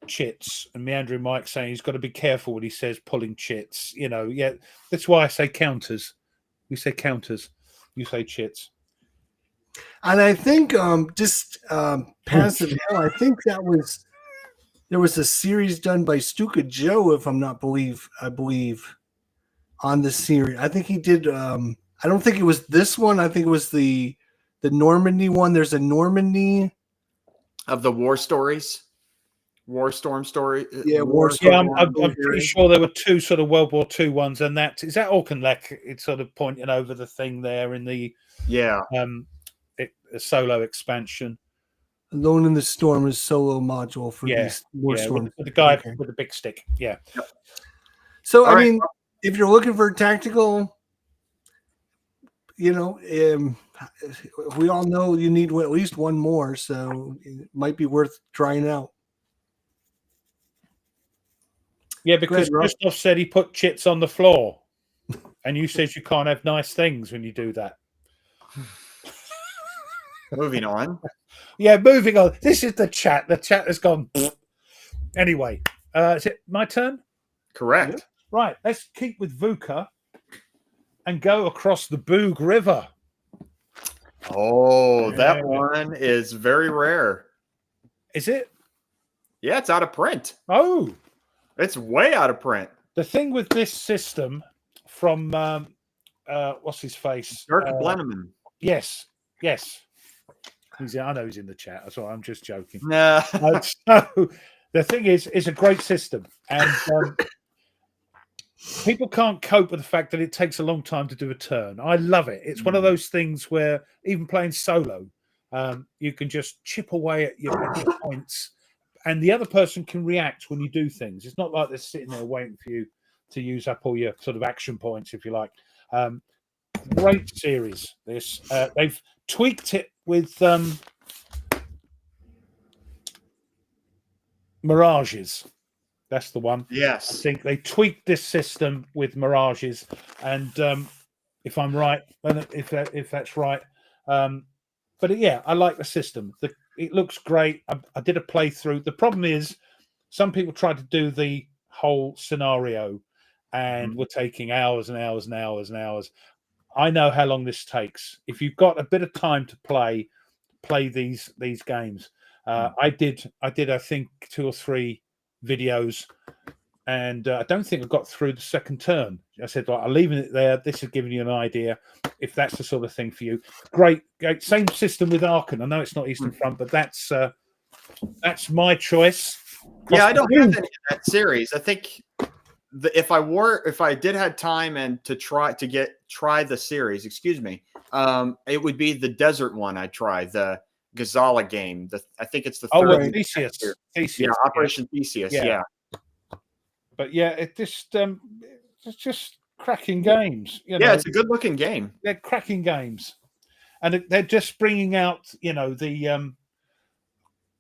chits, and Meandering Mike saying he's got to be careful when he says pulling chits. That's why I say counters. We say counters. You say chits. And I think Passive Hell, I think there was a series done by Stuka Joe, if I'm not I believe, on the series. I think he did. I don't think it was this one. I think it was the Normandy one. There's a Normandy of the war stories, War Storm story. Yeah, War Storm. Yeah, I'm pretty sure there were two sort of World War II ones, and that Auchinleck. It's sort of pointing over the thing there in the a solo expansion. Alone in the Storm is solo module for these War Storm. With the guy with the big stick. Yeah. Yep. So I mean, if you're looking for tactical, we all know you need at least one more, so it might be worth trying out. Yeah, because Christoph said he put chits on the floor, and you said you can't have nice things when you do that. Moving on. Yeah, moving on. This is the chat. The chat has gone. Anyway, is it my turn? Correct. Yeah. Right, let's keep with VUCA and go across the Boog River. Oh, that one is very rare. Is it? Yeah, it's out of print. Oh. It's way out of print. The thing with this system from, what's his face? Dirk Blenneman. Yes. I know he's in the chat. That's why I'm just joking. Nah. So the thing is, it's a great system. And people can't cope with the fact that it takes a long time to do a turn. I love it. It's one of those things where even playing solo, you can just chip away at your points, and the other person can react when you do things. It's not like they're sitting there waiting for you to use up all your sort of action points, if you like. Great series. This they've tweaked it with mirages. That's the one. Yes. I think they tweaked this system with mirages, and if I'm right, and if that's right. But yeah, I like the system. It looks great. I did a playthrough. The problem is, some people tried to do the whole scenario, and were taking hours and hours and hours and hours. I know how long this takes. If you've got a bit of time to play these games. I did. I think 2 or 3 videos, and I don't think I got through the second turn. I said, "I'm leaving it there. This is giving you an idea if that's the sort of thing for you." Great. Same system with Arkan. I know it's not Eastern Front, but that's my choice. Yeah, I don't have any of that series. I think if I did have time and to try the series, excuse me, it would be the desert one. I try the Gazala game. I think it's the third. Theseus. Yeah, Operation Theseus. Yeah. But yeah, it's just cracking games. Yeah, it's a good looking game. They're cracking games, and they're just bringing out, the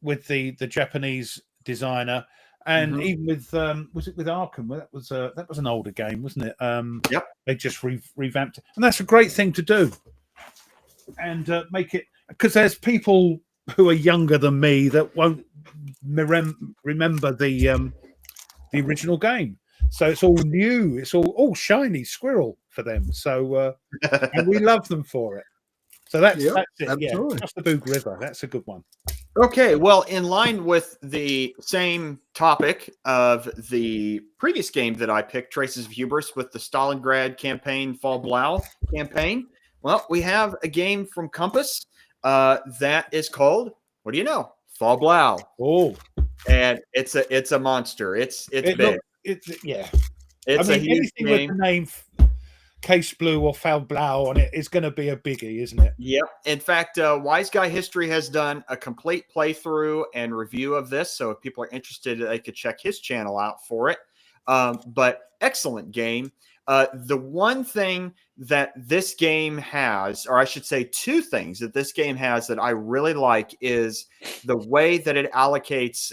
with the Japanese designer, and even with was it with Arkham? That was an older game, wasn't it? Yep. They just revamped it, and that's a great thing to do, and make it, because there's people who are younger than me that won't remember the original game. So it's all new. It's all shiny squirrel for them. So and we love them for it. So that's it. Absolutely. Yeah, just the Boog River. That's a good one. Okay, well, in line with the same topic of the previous game that I picked, Traces of Hubris, with the Stalingrad campaign, Fall Blau campaign, well, we have a game from Compass that is called, what do you know? Fall Blau. Oh, and it's a monster. It's big. It's a huge anything game. With the name Case Blue or Fall Blau on it is going to be a biggie, isn't it? Yep. In fact, Wise Guy History has done a complete playthrough and review of this. So if people are interested, they could check his channel out for it. But excellent game. The one thing that this game has, or I should say 2 things that this game has that I really like, is the way that it allocates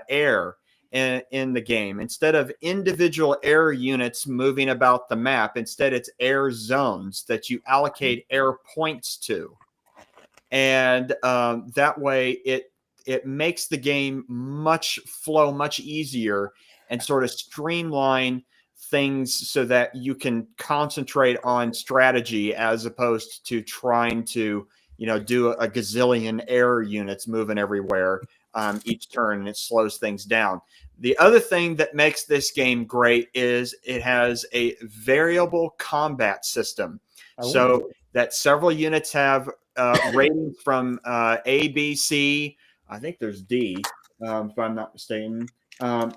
air in the game. Instead of individual air units moving about the map, instead it's air zones that you allocate air points to. And that way it makes the game much easier and sort of streamline things so that you can concentrate on strategy as opposed to trying to, do a gazillion air units moving everywhere each turn, and it slows things down. The other thing that makes this game great is it has a variable combat system. So that several units have ratings from A, B, C. I think there's D, if I'm not mistaken,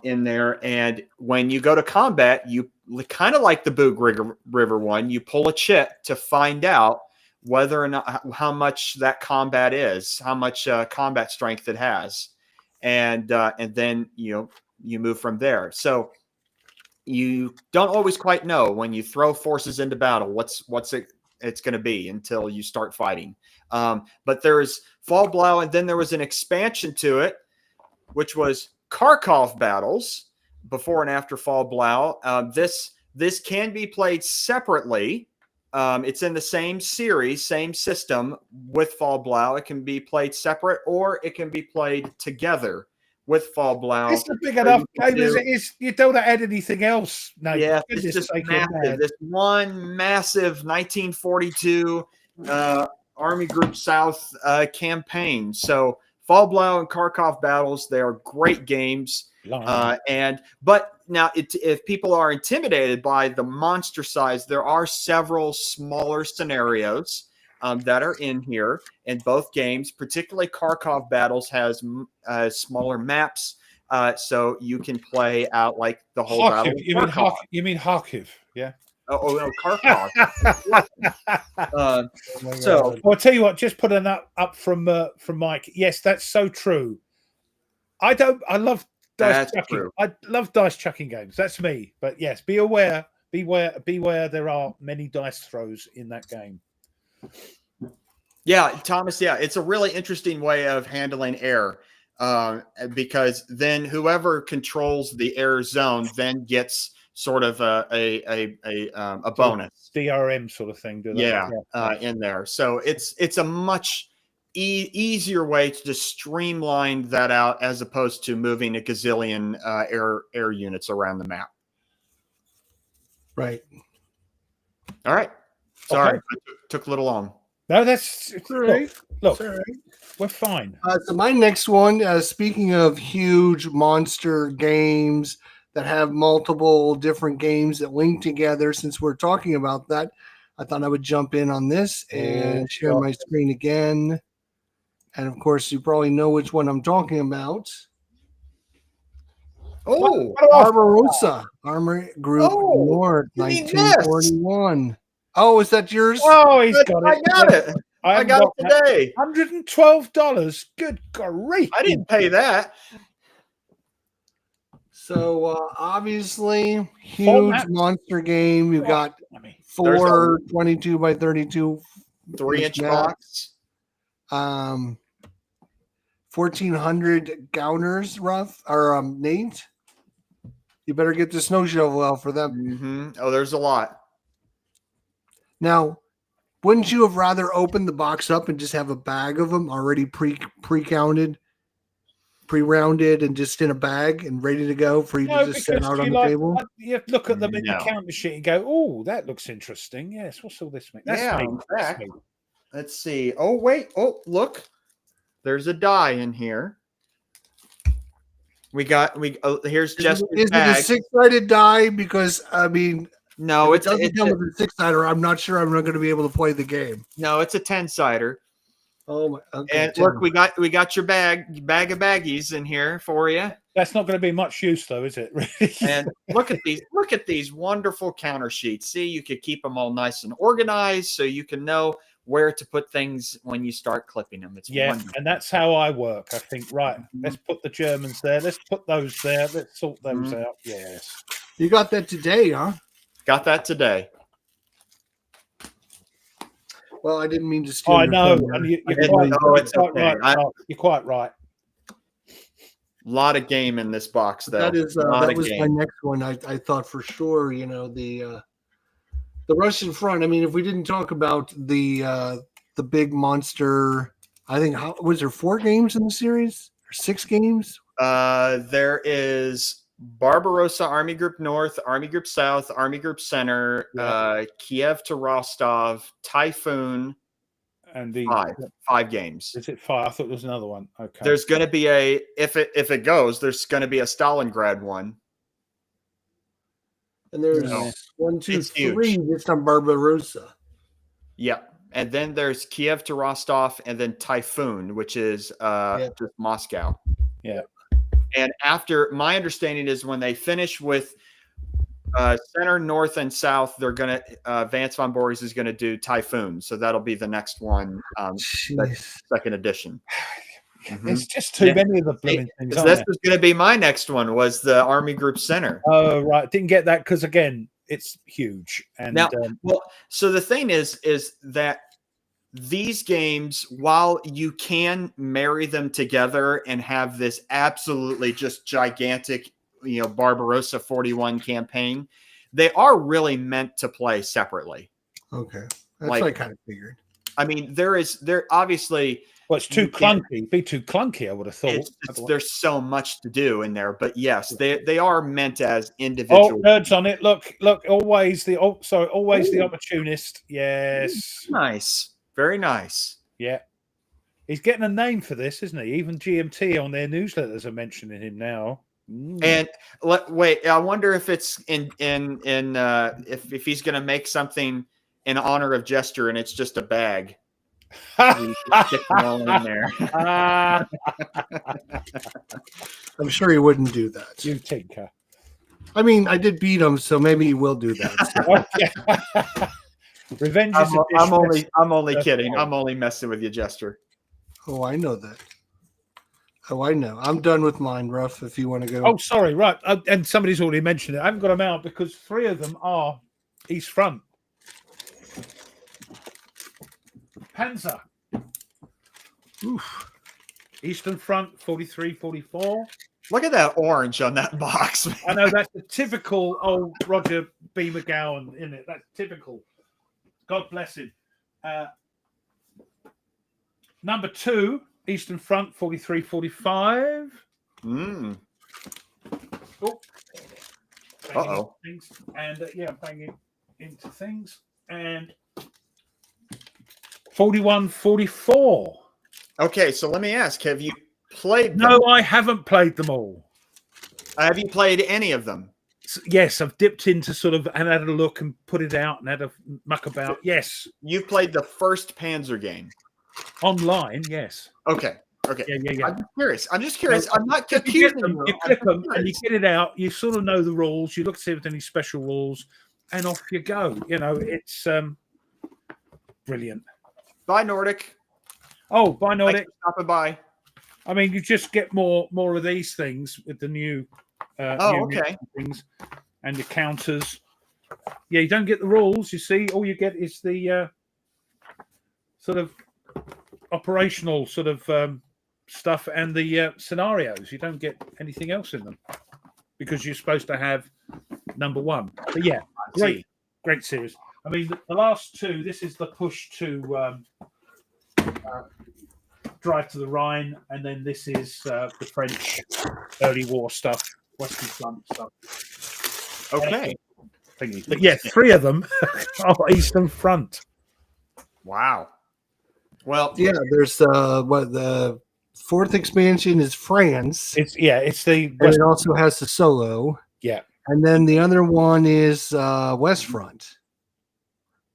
in there. And when you go to combat, you kind of like the Boog River one, you pull a chip to find out whether or not how much that combat is, how much combat strength it has, and then you move from there. So you don't always quite know when you throw forces into battle what's it's going to be until you start fighting. But there's Fall Blau, and then there was an expansion to it, which was Kharkov battles before and after Fall Blau. This can be played separately. It's in the same series, same system with Fall Blau. It can be played separate, or it can be played together with Fall Blau. It's a big enough game as it is. You don't add anything else. No, yeah, it's just massive. This one massive 1942 Army Group South campaign. So Fall Blau and Kharkov battles, they are great games. But now if people are intimidated by the monster size, there are several smaller scenarios that are in here in both games. Particularly Kharkov battles has smaller maps, so you can play out like the whole battle. You mean Kharkiv? Yeah. Oh no, Kharkov. So I'll tell you what. Just put an up from Mike. Yes, that's so true. I love dice chucking. I love dice chucking games. That's me. But yes, beware. There are many dice throws in that game. Yeah, Thomas. Yeah, it's a really interesting way of handling air, because then whoever controls the air zone then gets sort of a bonus. DRM sort of thing. Do they? Yeah, in there. So it's a much easier way to just streamline that out as opposed to moving a gazillion air units around the map. Right. All right. Sorry, Okay. took a little long. No, that's All right. Look, All right. we're fine. So my next one, speaking of huge monster games that have multiple different games that link together, since we're talking about that, I thought I would jump in on this and share my screen again. And of course, you probably know which one I'm talking about. Oh, Barbarossa, Army Group North, 1941. Oh, is that yours? Oh, he's got it. I got it. I got it today. $112. Good grief. I didn't pay that. So obviously, huge monster game. You got 4 22 by 32 3-inch box. 1,400 Gowners, rough or Nate. You better get the snow shovel out for them. Mm-hmm. Oh, there's a lot. Now, wouldn't you have rather opened the box up and just have a bag of them already pre-counted, pre-rounded, and just in a bag and ready to go for you to just set out on the table? You look at them in the counter sheet and go, "Oh, that looks interesting." Yes, what's all this mean? That's me. That's me. Let's see. Oh, wait. Oh, look. There's a die in here. Here's Jester's Is bag. it a 6-sided die? Because I mean, no, it doesn't come with a 6-sider. I'm not sure I'm not going to be able to play the game. No, it's a 10-sider. Oh my! Okay, and 10. Look, we got your bag of baggies in here for you. That's not going to be much use, though, is it? And look at these wonderful counter sheets. See, you could keep them all nice and organized, so you can know where to put things when you start clipping them. It's wonderful. And that's how I work. I think, right, let's put the Germans there. Let's put those there. Let's sort those out. Yes. You got that today, huh? Got that today. Well, I didn't mean to steal. I know. And you're quite right. A lot of game in this box, though. That was my next one. I thought for sure, the Russian front. I mean, if we didn't talk about the big monster, I think was there 4 games in the series or 6 games? There is Barbarossa, Army Group North, Army Group South, Army Group Center, Kiev to Rostov, Typhoon, and the 5 games. Is it 5? I thought there was another one. Okay. There's going to be if it goes, there's going to be a Stalingrad one. And there's 1, 2, 3 just on Barbarossa. Yeah. And then there's Kiev to Rostov and then Typhoon, which is just Moscow. Yeah. And after, my understanding is when they finish with Center, North, and South, they're going to, Vance von Boris is going to do Typhoon. So that'll be the next one, second edition. It's just too many of the blooming things. This was going to be my next one, was the Army Group Center. Oh, right. Didn't get that because, again, it's huge. And now, so the thing is that these games, while you can marry them together and have this absolutely just gigantic, Barbarossa 41 campaign, they are really meant to play separately. Okay. That's what I kind of figured. I mean, there obviously... Well, it's too clunky. It'd be too clunky, I would have thought. There's so much to do in there, but yes, they are meant as individual. Oh, nerds on it. Look, always the opportunist. Yes. Nice. Very nice. Yeah. He's getting a name for this, isn't he? Even GMT on their newsletters are mentioning him now. And wait, I wonder if it's if he's going to make something in honor of Jester and it's just a bag. Stick them all in there. I'm sure he wouldn't do that. You tinker. I mean, I did beat him, so maybe he will do that. Revenge is I'm only kidding. I'm only messing with you, Jester. Oh, I know that. Oh, I know. I'm done with mine, Ruff, if you want to go. Oh, sorry. Right. And somebody's already mentioned it. I haven't got them out because 3 of them are East Front. Panzer. Oof. Eastern Front 43, 44. Look at that orange on that box. I know that's the typical old Roger B. McGowan, isn't it? That's typical. God bless him. Number 2, Eastern Front 43, 45. Mm. Oh. Uh-oh. Things. And yeah, banging into things. And 41, 44. Okay, so let me ask, have you played them? No, I haven't played them all. Have you played any of them? Yes, I've dipped into sort of and had a look and put it out and had a muck about. Yes. You've played the first Panzer game. Online, yes. Okay. Yeah. I'm just curious. I'm not accusing you. You click them and you get it out. You sort of know the rules. You look to see if there's any special rules, and off you go. You know, it's brilliant. Bye, Nordic. Oh, bye, Nordic. Thanks for stopping by. I mean, you just get more of these things with the new. Okay. Things and the counters. Yeah, you don't get the rules. You see, all you get is the sort of operational sort of stuff and the scenarios. You don't get anything else in them because you're supposed to have number 1. But yeah, great series. I mean, the last 2. This is the push to Drive to the Rhine, and then this is the French early war stuff. Western Front stuff. Okay. But yeah, 3 of them are Eastern Front. Wow. Well, yeah, there's the 4th expansion is France. It's the and it also has the solo. Yeah. And then the other one is West Front.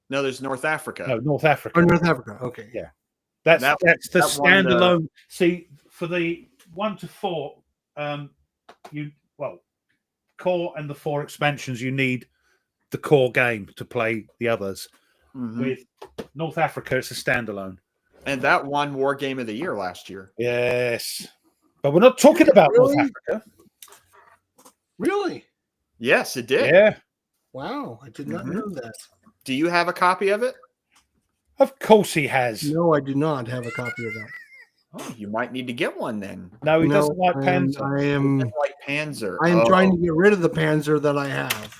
No, there's North Africa. No, North Africa. Oh, North Africa. Okay. Yeah. That's the standalone. One, See, for the 1 to 4, core and the 4 expansions, you need the core game to play the others. Mm-hmm. With North Africa, it's a standalone. And that won War Game of the Year last year. Yes. But we're not talking about North Africa. Really? Yes, it did. Yeah. Wow. I did not know that. Do you have a copy of it? Of course he has. No, I do not have a copy of that. Oh, you might need to get one then. No, he doesn't like Panzer. He doesn't like Panzer. I am trying to get rid of the Panzer that I have.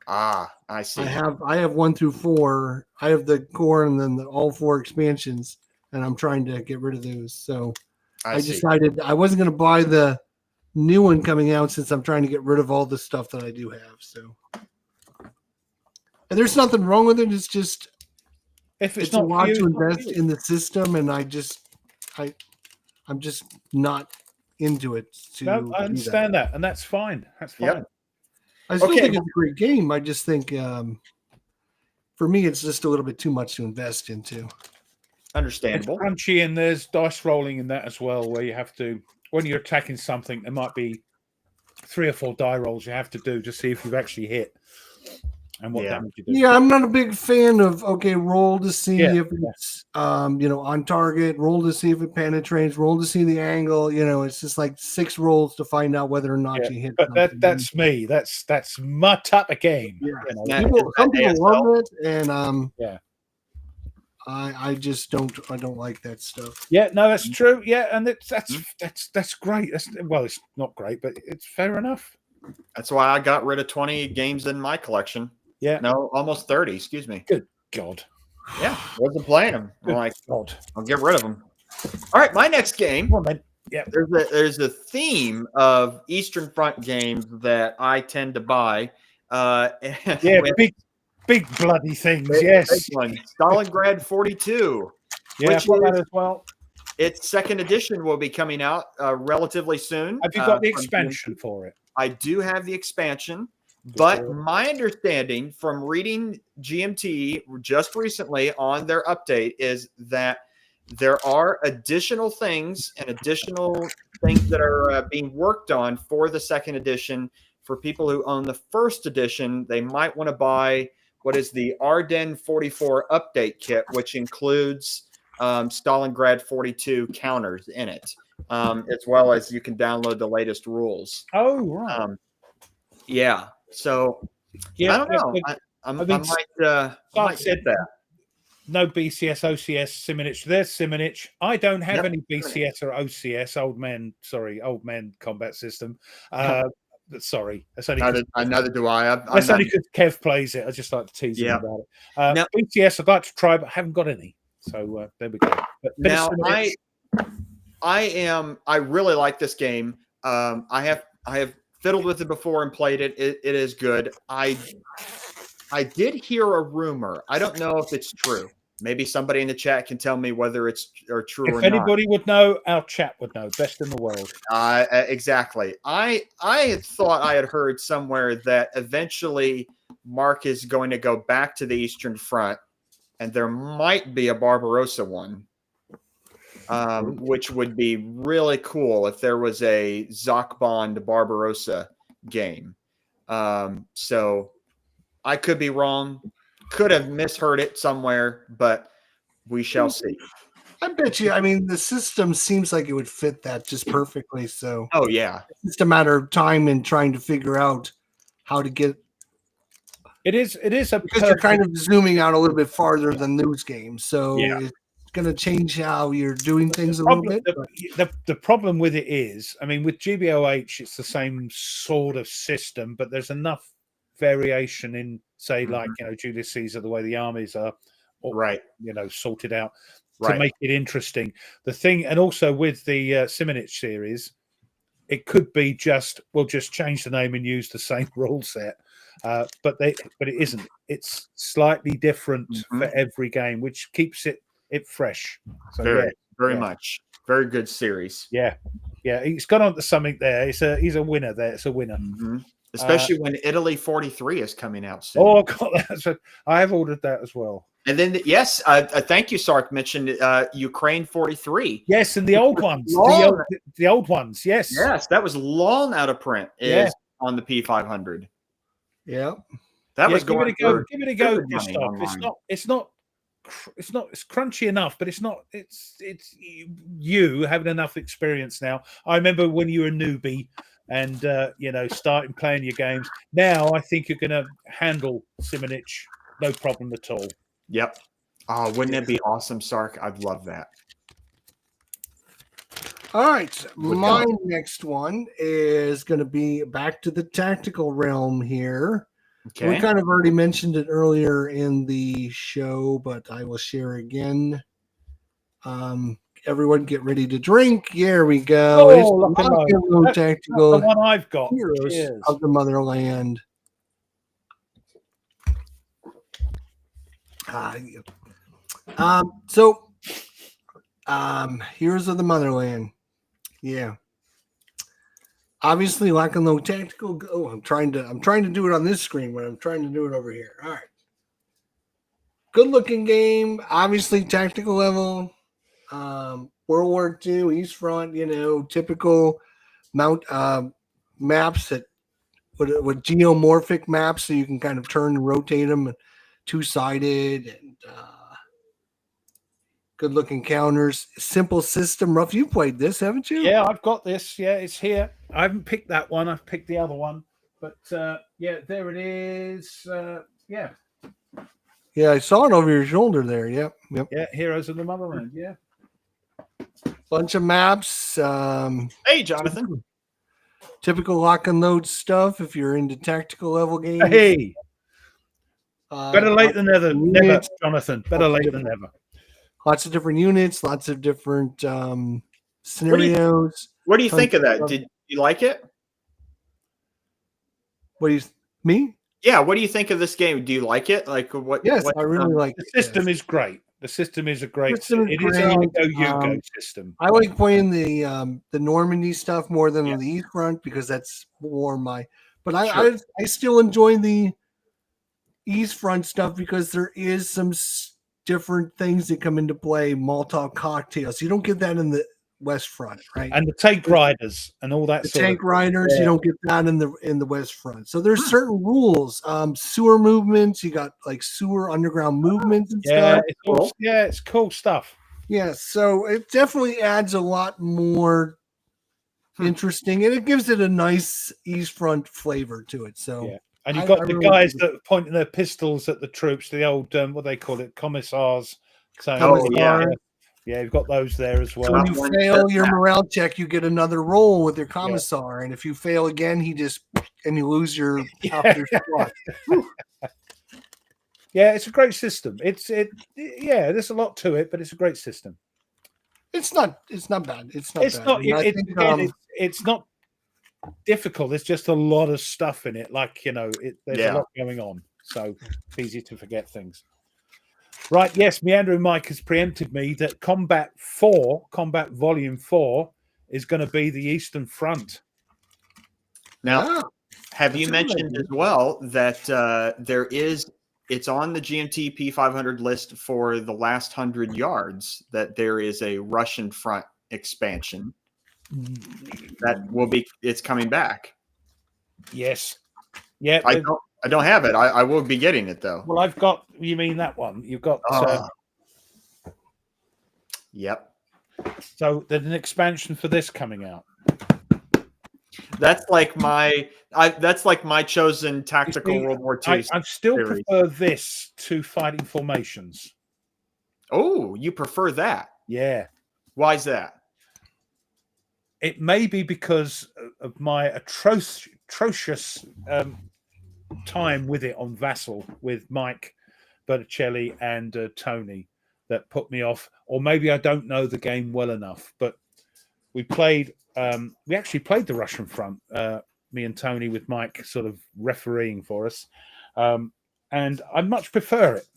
Ah, I see. I have 1 through 4. I have the core and then all 4 expansions, and I'm trying to get rid of those. So I decided I wasn't going to buy the new one coming out since I'm trying to get rid of all the stuff that I do have. So, and there's nothing wrong with it. It's just it's not a lot to invest in the system, and I'm just not into it. No, I understand that, and that's fine. That's fine. Yep. I still think it's a great game. I just think for me, it's just a little bit too much to invest into. Understandable. It's crunchy, and there's dice rolling in that as well, where you have to, when you're attacking something, there might be 3 or 4 die rolls you have to do to see if you've actually hit and what damage you do. Yeah, I'm not a big fan of roll to see if it's on target, roll to see if it penetrates, roll to see the angle. It's just like 6 rolls to find out whether or not you hit. But that's me. That's my type of game. Yeah. Some people love it, and I just don't like that stuff. Yeah, no, that's true. Yeah, and that's great. It's not great, but it's fair enough. That's why I got rid of 20 games in my collection. Yeah. No, almost 30, excuse me. Good God. Yeah, wasn't playing them. I'm like, God. I'll get rid of them. All right, my next game. Well, man. Yeah. There's a theme of Eastern Front games that I tend to buy. Big bloody things, yes. Stalingrad 42. Yeah, I've got that as well. Its 2nd edition will be coming out relatively soon. Have you got the expansion for it? I do have the expansion, but my understanding from reading GMT just recently on their update is that there are additional things that are being worked on for the 2nd edition. For people who own the 1st edition, they might want to buy what is the Ardennes 44 update kit, which includes Stalingrad 42 counters in it, as well as you can download the latest rules. Oh, right. So I don't know. I might hit that. no BCS, OCS, Simonich. There's Simonich. I don't have Yep. any BCS or OCS, old man combat system. Sorry, that's only Neither do I. that's only because Kev plays it. I just like to tease him about it. Now, BCS, I'd like to try, but I haven't got any. So there we go. But now I really like this game. I have fiddled with it before and played it. It is good. I did hear a rumor. I don't know if it's true. Maybe somebody in the chat can tell me whether it's true or not. If anybody would know, our chat would know. Best in the world. Exactly. I had thought I had heard somewhere that eventually Mark is going to go back to the Eastern Front, and there might be a Barbarossa one, which would be really cool if there was a Zachbond Barbarossa game. So I could be wrong. Could have misheard it somewhere, but we shall see. I bet you. I mean, the system seems like it would fit that just perfectly. So, oh yeah, it's just a matter of time and trying to figure out how to get. It is because you're kind of zooming out a little bit farther than those games, so it's going to change how you're doing things a little bit. The problem with it is, I mean, with GBOH, it's the same sort of system, but there's enough variation in, say, like, Julius Caesar, the way the armies are, sorted out to make it interesting. The thing, and also with the Simonich series, it could be we'll just change the name and use the same rule set, but it isn't. It's slightly different for every game, which keeps it fresh. So very much, very good series. Yeah, he's gone on to something there. He's a winner there. It's a winner. Especially when Italy 43 is coming out soon. Oh, God, I have ordered that as well. And then, thank you, Sark mentioned Ukraine 43. Yes, and the old ones. The old ones, yes. Yes, that was long out of print on the P500. Yeah. That was going to give it a go, Christoph. It's crunchy enough, but it's you having enough experience now. I remember when you were a newbie and starting playing your games. Now I think you're going to handle Simonich no problem at all. Yep. Oh, wouldn't it be awesome, Sark? I'd love that. All right. My next one is going to be back to the tactical realm here. Okay. We kind of already mentioned it earlier in the show, but I will share again. Everyone get ready to drink. Here we go. It's tactical the one I've got. Heroes of the Motherland. Heroes of the Motherland. Yeah. Obviously, Lock and Load Tactical. Oh, I'm trying to do it on this screen, but I'm trying to do it over here. All right. Good looking game. Obviously, tactical level. World War II, East Front. Typical maps that with geomorphic maps, so you can kind of turn and rotate them, two-sided and good looking counters. Simple system. Rough, you played this, haven't you? Yeah, I've got this. Yeah, it's here. I haven't picked that one. I've picked the other one. But there it is. Yeah, I saw it over your shoulder there. Yep. Yeah, Heroes of the Motherland. Yeah. Bunch of maps. Hey, Jonathan. Typical lock and load stuff if you're into tactical level games. Hey. Better late than never, Jonathan. Better late than never. Lots of different units, lots of different scenarios. What do you think of that? Did you like it? Me? Yeah. What do you think of this game? Do you like it? Like what? Yes, I really like it. The system is great. The system is a great system. It is a Yugo system. I like playing the Normandy stuff more than on the East Front because that's more my. But I still enjoy the East Front stuff because there is some different things that come into play. Molotov cocktails. You don't get that in the West Front, right? And the tank riders and all that. The tank riders, you don't get that in the West Front. So there's certain rules. Sewer movements. You got like sewer underground movements and stuff. It's cool stuff. Yeah, so it definitely adds a lot more interesting, and it gives it a nice East Front flavor to it. So And you've got the guys that are pointing their pistols at the troops, the old, what they call it, commissars. So, yeah. Yeah, you've got those there as well. So when you fail your morale check, you get another roll with your commissar. And if you fail again, you lose your half your squad. Yeah, it's a great system. There's a lot to it, but it's a great system. It's not bad. It's not difficult. There's just a lot of stuff in it. Like, there's a lot going on. So it's easy to forget things. Right, yes, Meandering Mike has preempted me that Combat Volume 4 is going to be the Eastern Front. Now, have you mentioned as well that it's on the GMT P500 list for the last 100 yards that there is a Russian front expansion it's coming back. Yes. Yeah. I don't have it. I will be getting it though. Well, you mean that one? You've got. Yep. So there's an expansion for this coming out. That's like my chosen tactical World War II. I still prefer this to Fighting Formations. Oh, you prefer that? Yeah. Why is that? It may be because of my atrocious time with it on Vassal with Mike Berticelli and Tony that put me off, or maybe I don't know the game well enough. But we actually played the Russian front, me and Tony, with Mike sort of refereeing for us, and I much prefer it.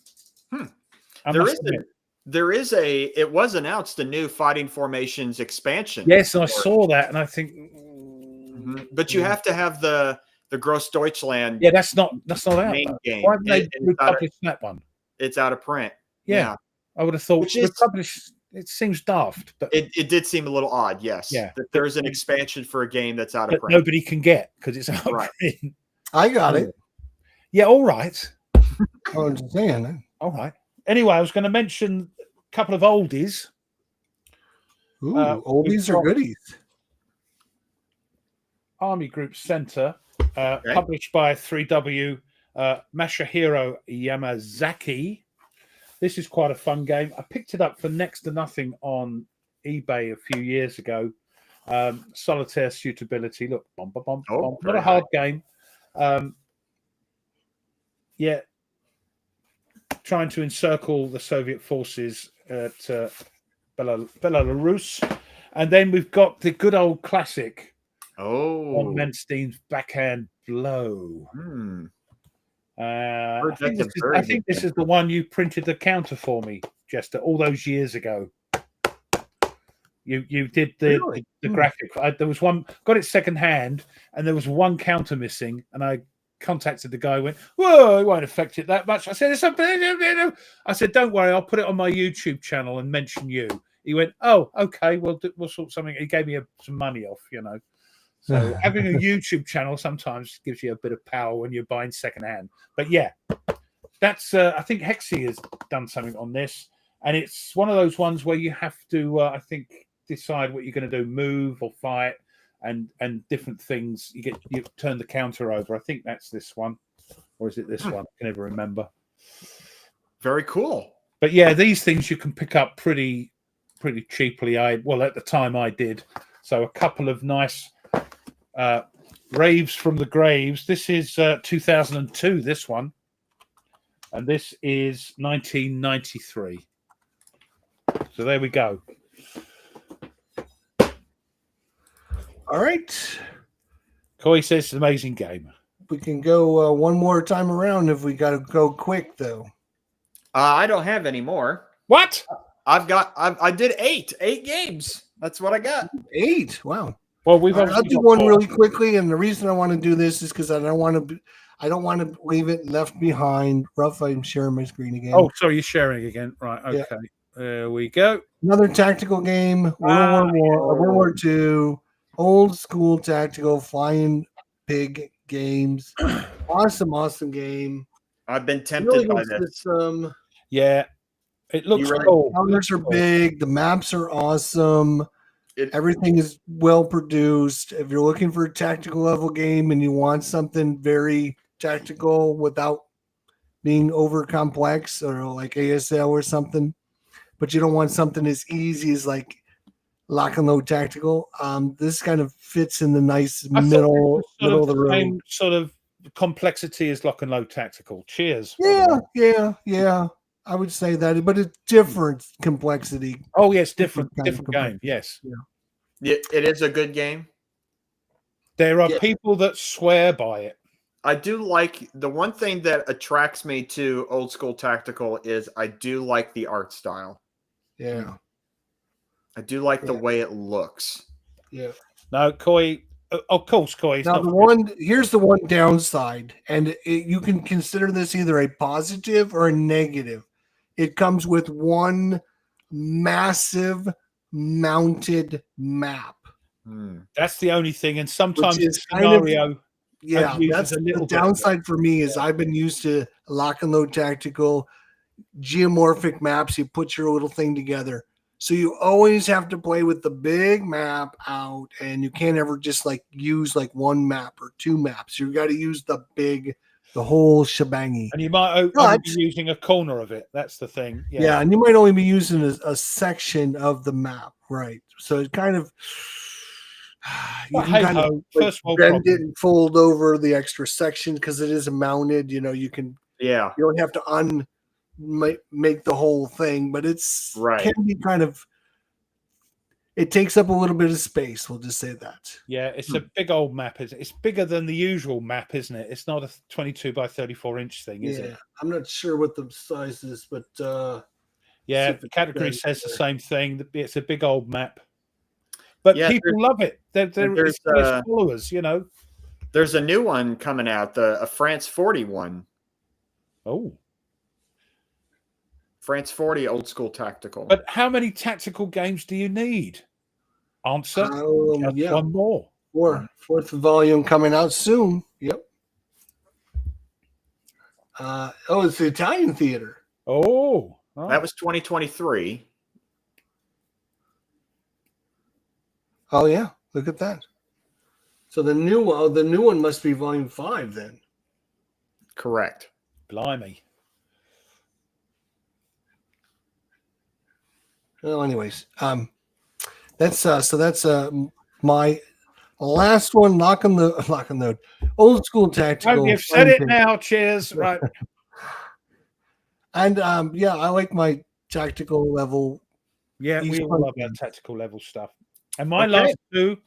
It was announced a new Fighting Formations expansion. Yes, I saw that, and I think, but you have to have the Gross Deutschland. Yeah, that's not out. Main game. Why haven't they republished that one? It's out of print. Yeah. I would have thought republished. It seems daft, but it did seem a little odd. Yes, yeah. That there's an expansion for a game that's out of print. Nobody can get because it's out of print. I got it. Yeah, all right. I was just saying. All right. Anyway, I was going to mention a couple of oldies. Ooh, oldies or goodies? Army Group Center, published by 3W, Masahiro Yamazaki. This is quite a fun game. I picked it up for next to nothing on eBay a few years ago. Solitaire suitability. Look, not a hard game. Trying to encircle the Soviet forces at Belarus. And then we've got the good old classic. On Menstein's Backhand Blow. I think this is the one you printed the counter for me, Jester, all those years ago. You did the graphic. There was one, got it second hand, and there was one counter missing, and I contacted the guy. Went, whoa, it won't affect it that much. I said, don't worry, I'll put it on my YouTube channel and mention you. He went, oh, okay, we'll sort something. He gave me some money off, So having a YouTube channel sometimes gives you a bit of power when you're buying secondhand. But yeah, that's I think Hexy has done something on this, and it's one of those ones where you have to I think decide what you're going to do, move or fight, and different things. You turn the counter over. I think that's this one, or is it this one? I can never remember. Very cool. But yeah, these things you can pick up pretty cheaply. At the time I did. So a couple of nice. Raves from the Graves. This is 2002, this one. And this is 1993. So there we go. All right. Coy says it's an amazing game. We can go one more time around if we got to go quick, though. I don't have any more. What? I did eight games. That's what I got. 8. Wow. Well, I'll do one really quickly, and the reason I want to do this is because I don't want to leave it left behind. Rough, I'm sharing my screen again. Oh, sorry, you're sharing again. Right, okay. Yeah. There we go. Another tactical game, World War II, old school tactical flying pig games. Awesome game. I've been tempted by this. Yeah, it looks cool. The counters are big. The maps are awesome. Everything is well produced. If you're looking for a tactical level game and you want something very tactical without being over complex or like ASL or something, but you don't want something as easy as like lock and load tactical. This kind of fits in the nice middle of the road. Same sort of complexity as lock and load tactical. Cheers. Yeah. I would say that, but it's different complexity. Oh yes, different game. Yes. Yeah, it is a good game. There are people that swear by it. I do like the one thing that attracts me to old school tactical is I do like the art style. Yeah. I do like the way it looks. Yeah. No, Coy. Of course, Coy. Now here's the one downside, and you can consider this either a positive or a negative. It comes with one massive mounted map. That's the only thing, and sometimes the scenario. That's the downside for me. Is I've been used to lock and load tactical, geomorphic maps. You put your little thing together. So you always have to play with the big map out, and you can't ever just like use like one map or two maps. You got to use the whole shebangy. And you might only be using a corner of it. That's the thing. Yeah, and you might only be using a section of the map, right? So it kind of you can kind of bend it and fold over the extra section because it is mounted. You know, you can. Yeah, you don't have to make the whole thing, but it's can be kind of. It takes up a little bit of space. We'll just say that. Yeah, it's a big old map. It's bigger than the usual map, isn't it? It's not a 22 by 34 inch thing, is it? I'm not sure what the size is, but the category says the same thing. It's a big old map, but people love it. There's followers, you know. There's a new one coming out, a France 40 one. Oh. France 40 old school tactical. But how many tactical games do you need? Answer. One more. Fourth volume coming out soon. Yep. It's the Italian theater. Oh. That was 2023. Oh yeah, look at that. So the new one must be volume 5 then. Correct. Blimey. Well, anyways, that's my last one. Lock and load. Old school tactical. Oh, you've said it now. Cheers. Right. And I like my tactical level. Yeah, we all love that tactical level stuff. And my last two,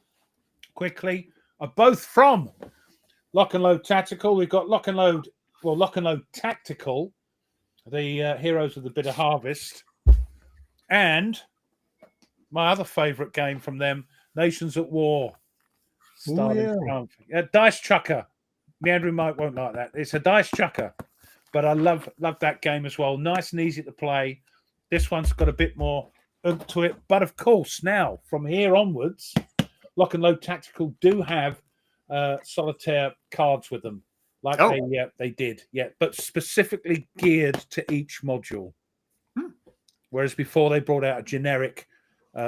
quickly, are both from Lock and Load Tactical. We've got Lock and Load Tactical, the Heroes of the Bitter Harvest. And my other favourite game from them, Nations at War. Dice Chucker. Meandering Mike won't like that. It's a dice chucker. But I love that game as well. Nice and easy to play. This one's got a bit more oomph to it. But of course, now, from here onwards, Lock and Load Tactical do have solitaire cards with them. Like they did. Yeah, but specifically geared to each module. Whereas before they brought out a generic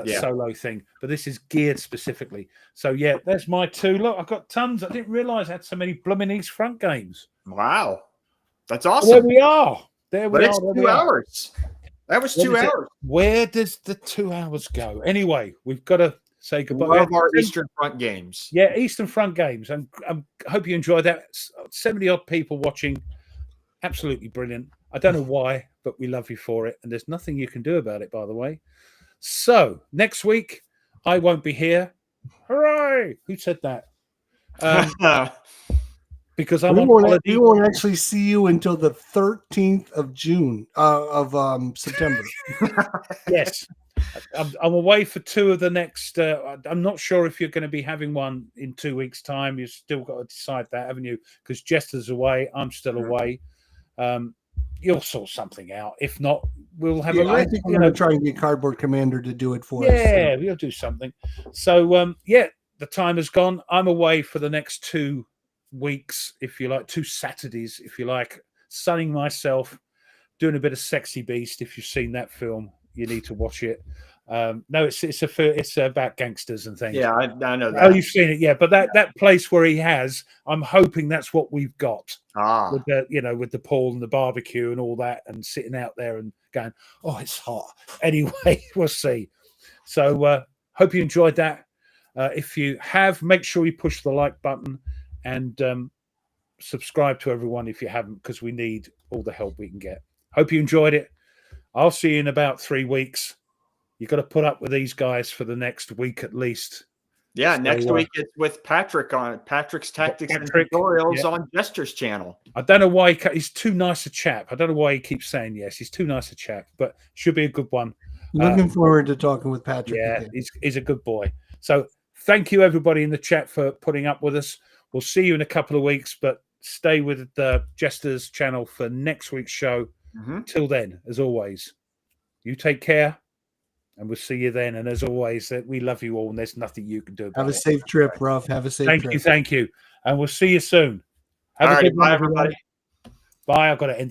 solo thing, but this is geared specifically. So there's my two. Look, I've got tons. I didn't realize I had so many blooming East Front games. Wow, that's awesome. There we are. It's 2 hours. That was 2 hours. Where does the 2 hours go? Anyway, we've got to say goodbye. Love our Eastern Front games. Yeah, Eastern Front games, and I hope you enjoyed that. 70 odd people watching. Absolutely brilliant. I don't know why, but we love you for it. And there's nothing you can do about it, by the way. So next week, I won't be here. Hooray! Who said that? Because I'm on holiday. We won't actually see you until the 13th of June, September. Yes. I'm away for 2 of the next. I'm not sure if you're going to be having one in 2 weeks' time. You've still got to decide that, haven't you? Because Jester's away. I'm still away. You'll sort something out. If not, we'll have I think we're going to try and get Cardboard Commander to do it for us. Yeah, we'll do something. So, the time has gone. I'm away for the next 2 weeks, if you like, 2 Saturdays, if you like, sunning myself, doing a bit of Sexy Beast. If you've seen that film, you need to watch it. No, it's about gangsters and things. Yeah, I know that. Oh, you've seen it, yeah. But that place where he has, I'm hoping that's what we've got. With the with the pool and the barbecue and all that, and sitting out there and going, oh, it's hot. Anyway, we'll see. So hope you enjoyed that. If you have, make sure you push the like button and subscribe to everyone if you haven't, because we need all the help we can get. Hope you enjoyed it. I'll see you in about 3 weeks. You've got to put up with these guys for the next week at least. Yeah, so, next week it's with Patrick on Patrick's Tactics and Tutorials on Jester's channel. I don't know why he's too nice a chap. I don't know why he keeps saying yes. He's too nice a chap, but should be a good one. Looking forward to talking with Patrick. Yeah, he's a good boy. So thank you, everybody in the chat, for putting up with us. We'll see you in a couple of weeks, but stay with the Jester's channel for next week's show. Till then, as always, you take care, and we'll see you then. And as always, we love you all, and there's nothing you can do about it. Have a safe trip, Ruff. Have a safe trip. Thank you. And we'll see you soon. Have a good one, everybody. Bye. I've got to end.